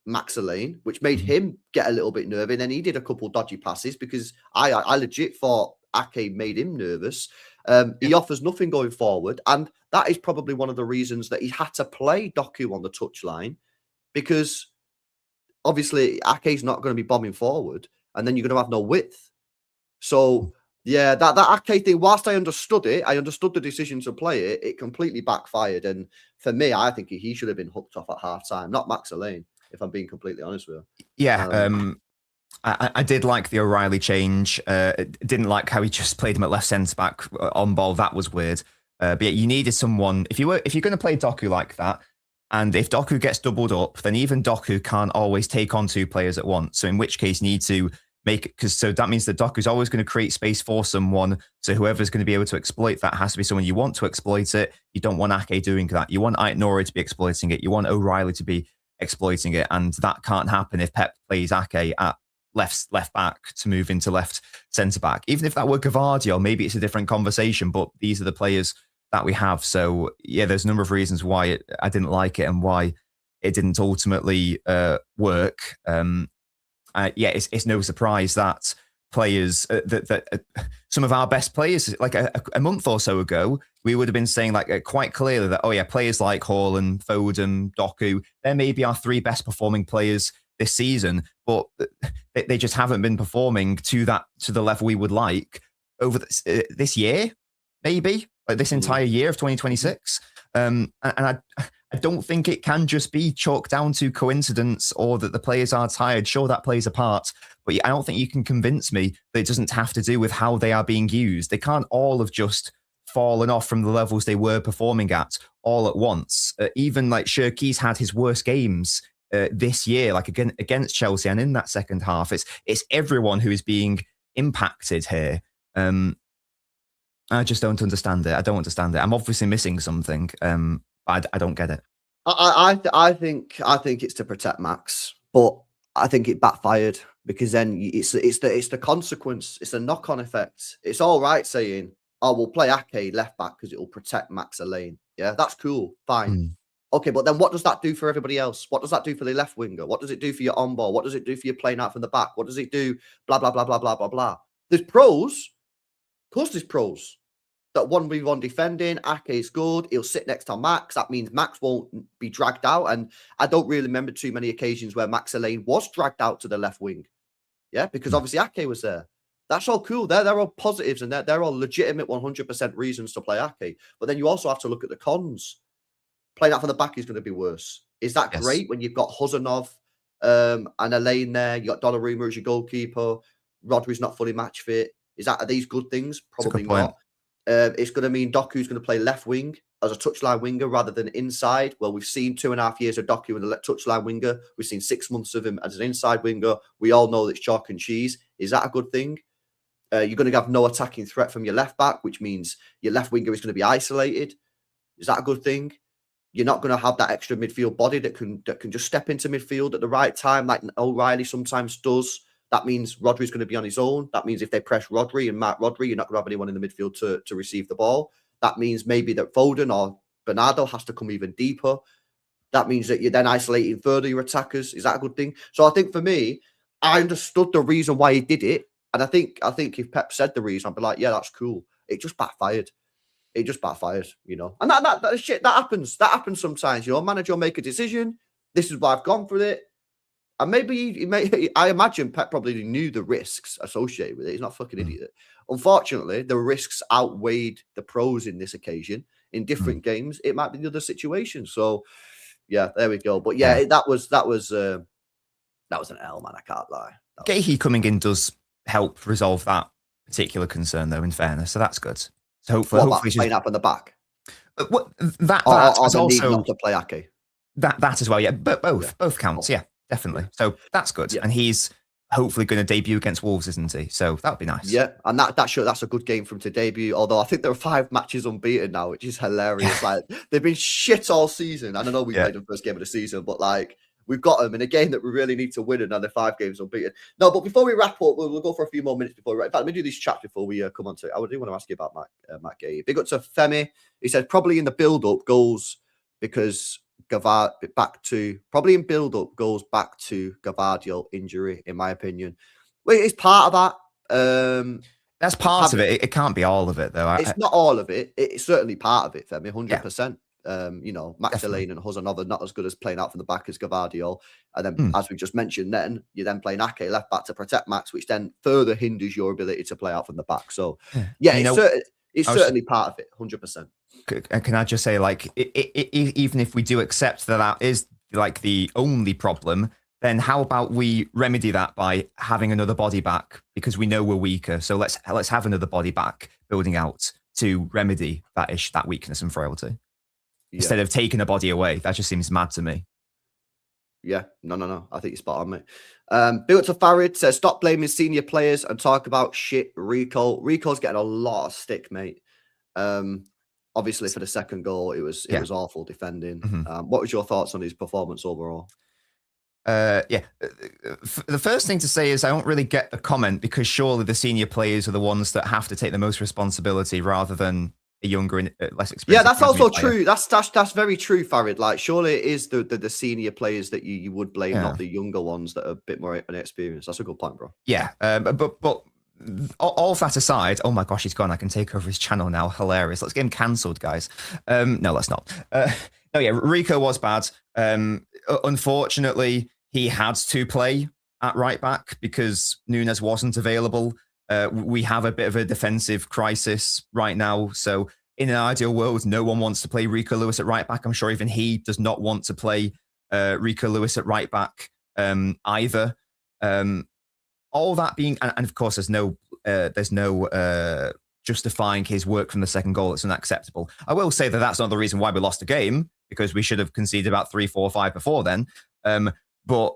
Max Alain, which made him get a little bit nervous. And then he did a couple dodgy passes because I legit thought Ake made him nervous. He offers nothing going forward, and that is probably one of the reasons that he had to play Doku on the touchline. Because obviously Ake's not going to be bombing forward, and then you're going to have no width. So yeah, that Ake thing, whilst I understood it, I understood the decision to play it, it completely backfired. And for me, I think he should have been hooked off at half-time, not Max Alain, if I'm being completely honest with you. Yeah, I did like the O'Reilly change. Didn't like how he just played him at left centre-back on ball. That was weird. But yeah, you needed someone, if you're going to play Doku like that, and if Doku gets doubled up, then even Doku can't always take on two players at once. So in which case you need to make it, because so that means that Doku's always going to create space for someone. So whoever's going to be able to exploit that has to be someone you want to exploit it. You don't want Ake doing that. You want Aït-Nouri to be exploiting it. You want O'Reilly to be exploiting it. And that can't happen if Pep plays Ake at left back to move into left centre back. Even if that were Gavardio, maybe it's a different conversation, but these are the players that we have. So yeah, there's a number of reasons why I didn't like it and why it didn't ultimately work. It's no surprise that players that some of our best players, like a month or so ago, we would have been saying like quite clearly that players like Haaland, Foden, Doku, they're maybe our three best performing players this season, but they just haven't been performing to the level we would like over this year, maybe. Like this entire year of 2026. And I don't think it can just be chalked down to coincidence or that the players are tired. Sure, that plays a part. But I don't think you can convince me that it doesn't have to do with how they are being used. They can't all have just fallen off from the levels they were performing at all at once. Even like Shirky's had his worst games this year, like against Chelsea and in that second half. It's everyone who is being impacted here. I just don't understand it. I don't understand it. I'm obviously missing something, but I don't get it. I think it's to protect Max, but I think it backfired because then it's the consequence. It's a knock-on effect. It's all right saying, "Oh, we'll play Ake left back because it will protect Max Alain." Yeah, that's cool, fine. Okay, but then what does that do for everybody else? What does that do for the left winger? What does it do for your on ball? What does it do for your playing out from the back? What does it do? Blah blah blah blah blah blah blah. There's pros. Of course, there's pros. That 1v1 defending, Ake is good. He'll sit next to Max. That means Max won't be dragged out. And I don't really remember too many occasions where Max Alain was dragged out to the left wing. Yeah, because obviously Ake was there. That's all cool. They're all positives and they're all legitimate 100% reasons to play Ake. But then you also have to look at the cons. Playing out from the back is going to be worse. Is that great when you've got Huzanov and Alain there? You got Donnarumma as your goalkeeper. Rodri's not fully match fit. Are these good things? Probably not. It's going to mean Doku's going to play left wing as a touchline winger rather than inside. Well, we've seen 2.5 years of Doku as a touchline winger. We've seen 6 months of him as an inside winger. We all know that it's chalk and cheese. Is that a good thing? You're going to have no attacking threat from your left back, which means your left winger is going to be isolated. Is that a good thing? You're not going to have that extra midfield body that can just step into midfield at the right time, like O'Reilly sometimes does. That means Rodri's going to be on his own. That means if they press Rodri and mark Rodri, you're not going to have anyone in the midfield to receive the ball. That means maybe that Foden or Bernardo has to come even deeper. That means that you're then isolating further your attackers. Is that a good thing? So I think for me, I understood the reason why he did it. And I think if Pep said the reason, I'd be like, yeah, that's cool. It just backfired. It just backfires, you know. And that shit, that happens. That happens sometimes, you know. A manager will make a decision. This is why I've gone for it. And maybe I imagine Pep probably knew the risks associated with it. He's not a fucking idiot. Unfortunately, the risks outweighed the pros in this occasion. In different games, it might be the other situation. So, yeah, there we go. But yeah, that was an L, man. I can't lie. Gahey coming in does help resolve that particular concern, though. In fairness, so that's good. So What hopefully, about playing up on the back? that Or is the need also not to play Ake? that as well. Yeah, but Yeah. both counts. Yeah, definitely. Yeah. So that's good, Yeah. and he's hopefully going to debut against Wolves, isn't he? So that would be nice. Yeah, and that's a good game for him to debut. Although I think there are 5 matches unbeaten now, which is hilarious. Like they've been shit all season. And I know we played the first game of the season, but like we've got them in a game that we really need to win, and now they're 5 games unbeaten. No, but before we wrap up, we'll go for a few more minutes before we wrap. In fact, let me do these chats before we come on to it. I do want to ask you about Matt Gay. Big up to Femi. He said probably in the build-up goals because Gavard probably in build-up goes back to Gavardio injury, in my opinion. Well, it's part of that. That's part of it. It can't be all of it, though. It's not all of it. It's certainly part of it, Femi, 100%. Max Definitely. Delaney and Huzanov are not as good as playing out from the back as Gavardio. And then, as we just mentioned, then you're then playing Ake left back to protect Max, which then further hinders your ability to play out from the back. So, it's certainly part of it, 100%. Can I just say, like, even if we do accept that is like the only problem, then how about we remedy that by having another body back, because we know we're weaker. So let's have another body back building out to remedy that weakness and frailty. Yeah. Instead of taking a body away. That just seems mad to me. Yeah, no. I think you're spot on, mate. Built to Farid says, stop blaming senior players and talk about shit Rico. Rico's getting a lot of stick, mate. Obviously, for the second goal, it was awful defending. What was your thoughts on his performance overall? The first thing to say is I don't really get the comment, because surely the senior players are the ones that have to take the most responsibility rather than a younger and less experienced. Yeah, that's also true. That's very true, Farid. Like, surely it is the senior players that you would blame, not the younger ones that are a bit more inexperienced. That's a good point, bro. Yeah, but all of that aside, oh my gosh, he's gone. I can take over his channel now. Hilarious. Let's get him cancelled, guys. No, let's not. Rico was bad. Unfortunately, he had to play at right back because Nunes wasn't available. We have a bit of a defensive crisis right now. So in an ideal world, no one wants to play Rico Lewis at right back. I'm sure even he does not want to play Rico Lewis at right back either. All that being, and of course, there's no justifying his work from the second goal. It's unacceptable. I will say that that's not the reason why we lost the game, because we should have conceded about 3, 4, 5 before then. But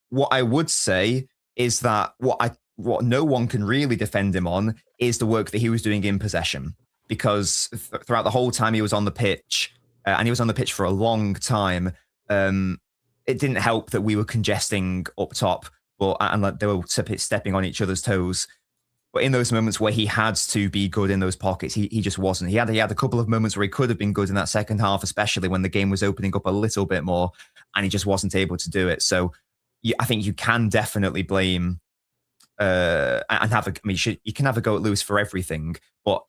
what I would say is that what no one can really defend him on is the work that he was doing in possession, because throughout the whole time he was on the pitch, and he was on the pitch for a long time, it didn't help that we were congesting up top, and they were stepping on each other's toes. But in those moments where he had to be good in those pockets, he just wasn't. He had a couple of moments where he could have been good in that second half, especially when the game was opening up a little bit more, and he just wasn't able to do it. So I think you can definitely blame you can have a go at Lewis for everything, but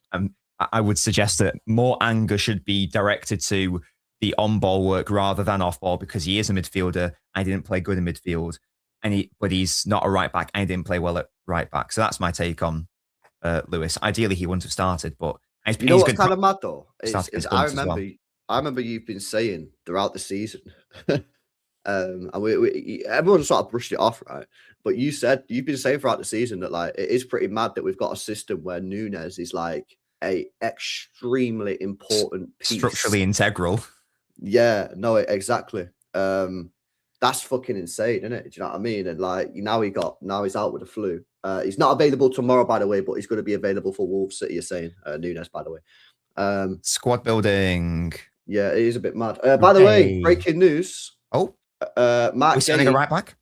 I would suggest that more anger should be directed to the on-ball work rather than off-ball, because he is a midfielder and he didn't play good in midfield, but he's not a right back and he didn't play well at right back. So that's my take on Lewis. Ideally, he wouldn't have started, but you know what's kind of mad though? I remember you've been saying throughout the season, and everyone sort of brushed it off, right? But you've been saying throughout the season that like it is pretty mad that we've got a system where Nunes is like a extremely important piece, structurally integral. Yeah, no, exactly. That's fucking insane, isn't it? Do you know what I mean? And like now he's out with the flu. He's not available tomorrow, by the way, but he's going to be available for Wolves City. You're saying Nunes, by the way. Squad building. Yeah, it is a bit mad. By the way, breaking news. Oh, Matt we're signing a right back.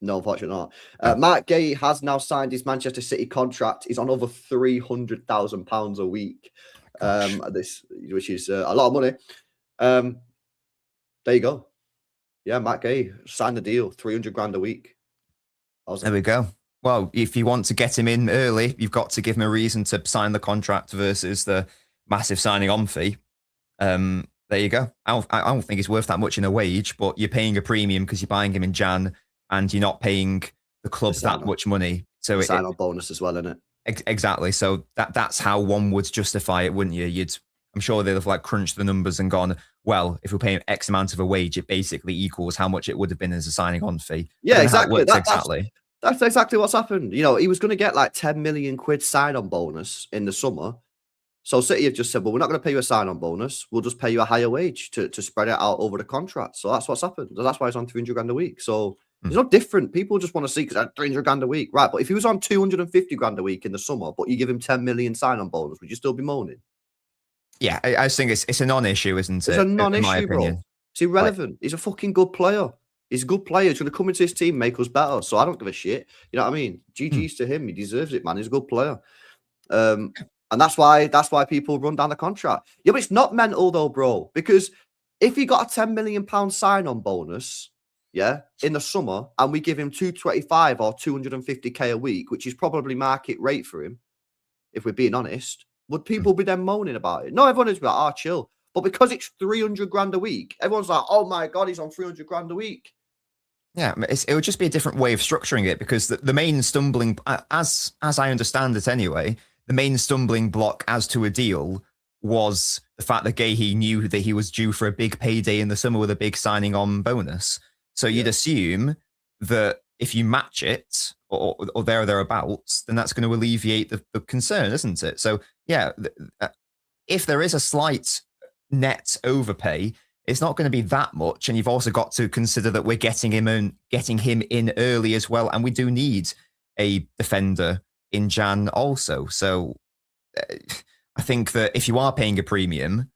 No, unfortunately not. Matt Gay has now signed his Manchester City contract. He's on over £300,000 a week. Which is a lot of money. There you go. Yeah, Matt Gay signed the deal, 300 grand a week. Awesome. There we go. Well, if you want to get him in early, you've got to give him a reason to sign the contract versus the massive signing on fee. There you go. I don't think it's worth that much in a wage, but you're paying a premium because you're buying him in Jan, and you're not paying the club that much money. So sign-on bonus as well, isn't it? Exactly. So that's how one would justify it, wouldn't you? I'm sure they'd have like crunched the numbers and gone, well, if we're paying X amount of a wage, it basically equals how much it would have been as a signing on fee. Yeah, exactly. Exactly. That's exactly what's happened. You know, he was going to get like 10 million quid sign-on bonus in the summer. So City have just said, well, we're not going to pay you a sign-on bonus. We'll just pay you a higher wage to spread it out over the contract. So that's what's happened. That's why he's on 300 grand a week. So it's not different. People just want to see because 300 grand a week. Right. But if he was on 250 grand a week in the summer, but you give him 10 million sign-on bonus, would you still be moaning? Yeah, I just think it's a non-issue, isn't it? It's a in my non-issue, bro. opinion. It's irrelevant. He's a fucking good player. He's a good player. He's going to come into his team, make us better. So I don't give a shit. You know what I mean? GG's to him. He deserves it, man. He's a good player. And that's why people run down the contract. Yeah, but it's not mental though, bro. Because if he got a £10 million sign-on bonus, yeah, in the summer, and we give him 225 or 250k a week, which is probably market rate for him, if we're being honest, would people be then moaning about it? No, everyone is like, oh, chill. But because it's 300 grand a week, everyone's like, oh my God, he's on 300 grand a week. Yeah, it would just be a different way of structuring it because the main stumbling, as I understand it anyway, the main stumbling block as to a deal was the fact that Gahey knew that he was due for a big payday in the summer with a big signing on bonus. So you'd assume that if you match it or there or thereabouts, then that's going to alleviate the concern, isn't it? So yeah, if there is a slight net overpay, it's not going to be that much. And you've also got to consider that we're getting him in early as well. And we do need a defender in Jan also. So I think that if you are paying a premium,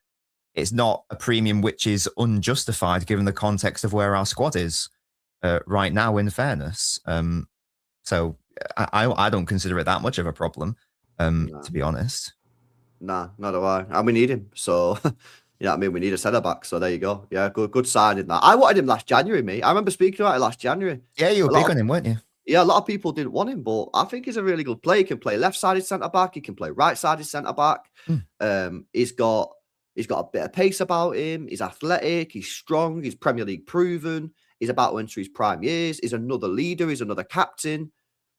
it's not a premium which is unjustified given the context of where our squad is right now, in fairness. So I don't consider it that much of a problem, to be honest. Nah, not do I. And we need him. So, you know what I mean? We need a centre-back. So there you go. Yeah, good signing that. I wanted him last January, mate. I remember speaking about it last January. Yeah, you were big on him, weren't you? Yeah, a lot of people didn't want him, but I think he's a really good player. He can play left-sided centre-back. He can play right-sided centre-back. He's got a bit of pace about him. He's athletic. He's strong. He's Premier League proven. He's about to enter his prime years. He's another leader. He's another captain.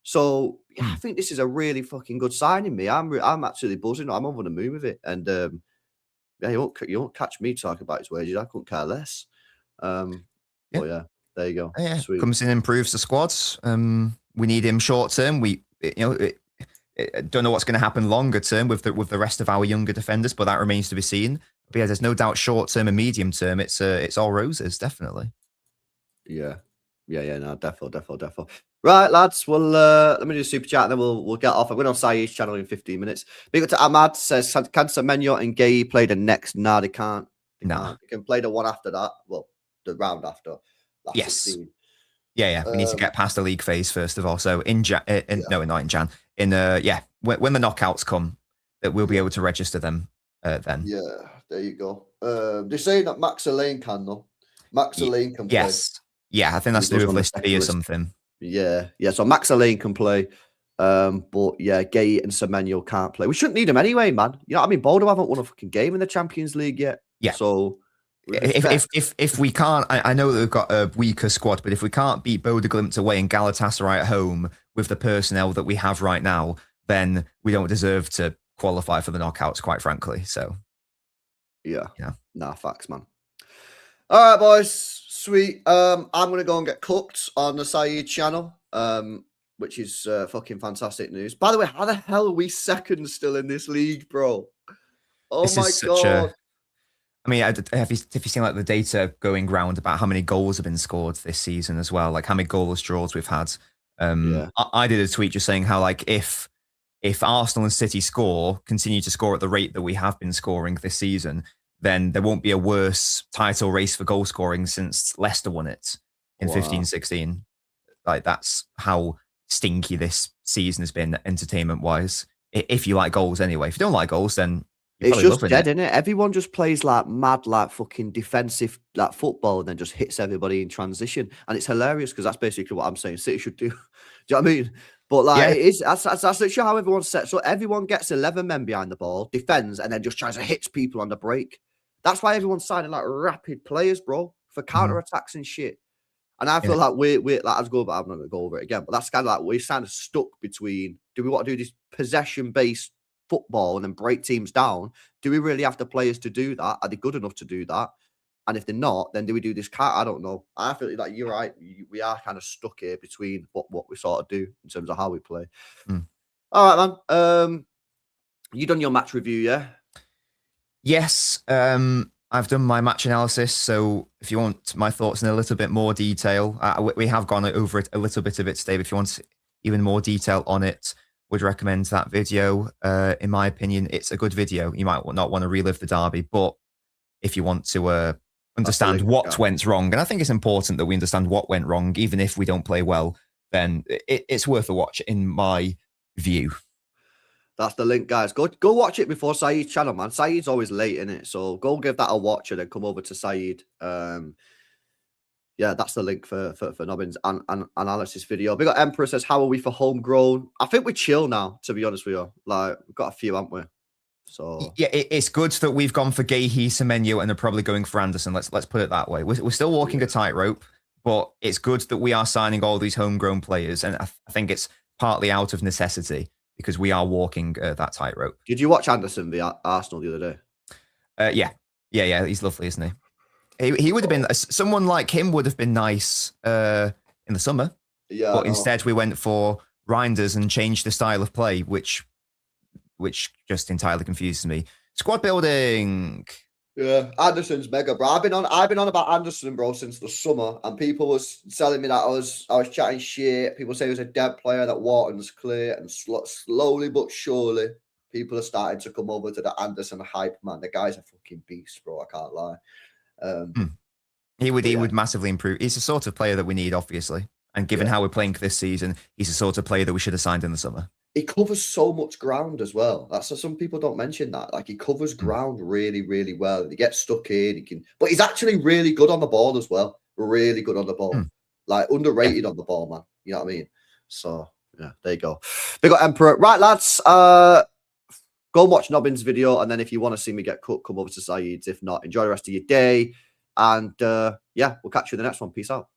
So yeah, I think this is a really fucking good signing. Me, I'm actually buzzing. I'm over the moon with it. And yeah, you won't catch me talking about his wages. I couldn't care less. But yeah, there you go. Yeah, Sweet. Comes in, improves the squad. We need him short term. Don't know what's going to happen longer term with the rest of our younger defenders, but that remains to be seen. But yeah, there's no doubt short term and medium term, it's all roses, definitely. Yeah, no, definitely. Right, lads. Well, let me do a super chat and then we'll get off. I'm going on Saeed's channel in 15 minutes. Big up to Ahmad says, can Semenyo and Gay play the next? Nah, they can't. They can play the one after that. Well, the round after. Yes. 16. Yeah. We need to get past the league phase first of all. So no, not in Jan. When the knockouts come, that we'll be able to register them then. Yeah, there you go. They're saying that Max Elaine can though. Max Elaine can play. Yes. Yeah, I think that's to do with list B or something. Yeah. So Max Elaine can play. But yeah, Gay and Semenyo can't play. We shouldn't need them anyway, man. You know what I mean? Bodo haven't won a fucking game in the Champions League yet. Yeah. So if we can't, I know that we've got a weaker squad, but if we can't beat Bodo Glimt away and Galatasaray at home with the personnel that we have right now, then we don't deserve to qualify for the knockouts, quite frankly. So yeah. Nah, facts, man. All right, boys. Sweet. I'm gonna go and get cooked on the Saeed channel, which is fucking fantastic news. By the way, how the hell are we second still in this league, bro? Oh this my god. I mean, have you seen like the data going round about how many goals have been scored this season as well? Like how many goalless draws we've had. I did a tweet just saying how like if Arsenal and City continue to score at the rate that we have been scoring this season, then there won't be a worse title race for goal scoring since Leicester won it in 15-16. Like that's how stinky this season has been entertainment wise. If you like goals anyway. If you don't like goals, then it's just dead, isn't it? Everyone just plays like mad, like fucking defensive, like football, and then just hits everybody in transition. And it's hilarious because that's basically what I'm saying City should do. Do you know what I mean? But like, it is, that's literally how everyone's set. So everyone gets 11 men behind the ball, defends, and then just tries to hit people on the break. That's why everyone's signing like rapid players, bro, for counter attacks and shit. And I feel like we're like, I'm not going to go over it again, but that's kind of like we're kind of stuck between, do we want to do this possession-based football and then break teams down? Do we really have the players to do that? Are they good enough to do that? And if they're not, then do we do this cat? I don't know. I feel like you're right. We are kind of stuck here between what we sort of do in terms of how we play. All right, man. You done your match review, yeah? Yes. I've done my match analysis. So if you want my thoughts in a little bit more detail, we have gone over it a little bit of it today. But if you want even more detail on it, would recommend that video. In my opinion, it's a good video. You might not want to relive the derby, but if you want to understand what went wrong, and I think it's important that we understand what went wrong, even if we don't play well, then it's worth a watch in my view. That's the link, guys. Go watch it before Saeed's channel, man. Saeed's always late in it, so go give that a watch and then come over to Saeed. Yeah, that's the link for Nobbins and analysis video. We got Emperor says, "How are we for homegrown?" I think we're chill now, to be honest with you. Like we've got a few, haven't we? So yeah, it's good that we've gone for Gahey, Semenyo, and they're probably going for Anderson. Let's put it that way. We're still walking a tightrope, but it's good that we are signing all these homegrown players, and I think it's partly out of necessity because we are walking that tightrope. Did you watch Anderson via Arsenal the other day? Yeah. He's lovely, isn't he? He would have been someone like him would have been nice in the summer. Yeah, but instead we went for Reinders and changed the style of play, which just entirely confuses me. Squad building. Yeah, Anderson's mega, bro. I've been on about Anderson, bro, since the summer, and people was telling me that I was chatting shit. People say he was a dead player, that Wharton's clear, and slowly but surely, people are starting to come over to the Anderson hype, man. The guy's a fucking beast, bro. I can't lie. He would massively improve. He's the sort of player that we need, obviously, and given how we're playing this season, he's the sort of player that we should have signed in the summer. He covers so much ground as well. That's some people don't mention that. Like he covers ground really, really well. He gets stuck in. But he's actually really good on the ball as well. Really good on the ball. Like underrated on the ball, man. You know what I mean? So yeah, there you go. Big up Emperor. Right, lads. Go and watch Nobbins' video, and then if you want to see me get cut, come over to Saeed's. If not, enjoy the rest of your day. And yeah, we'll catch you in the next one. Peace out.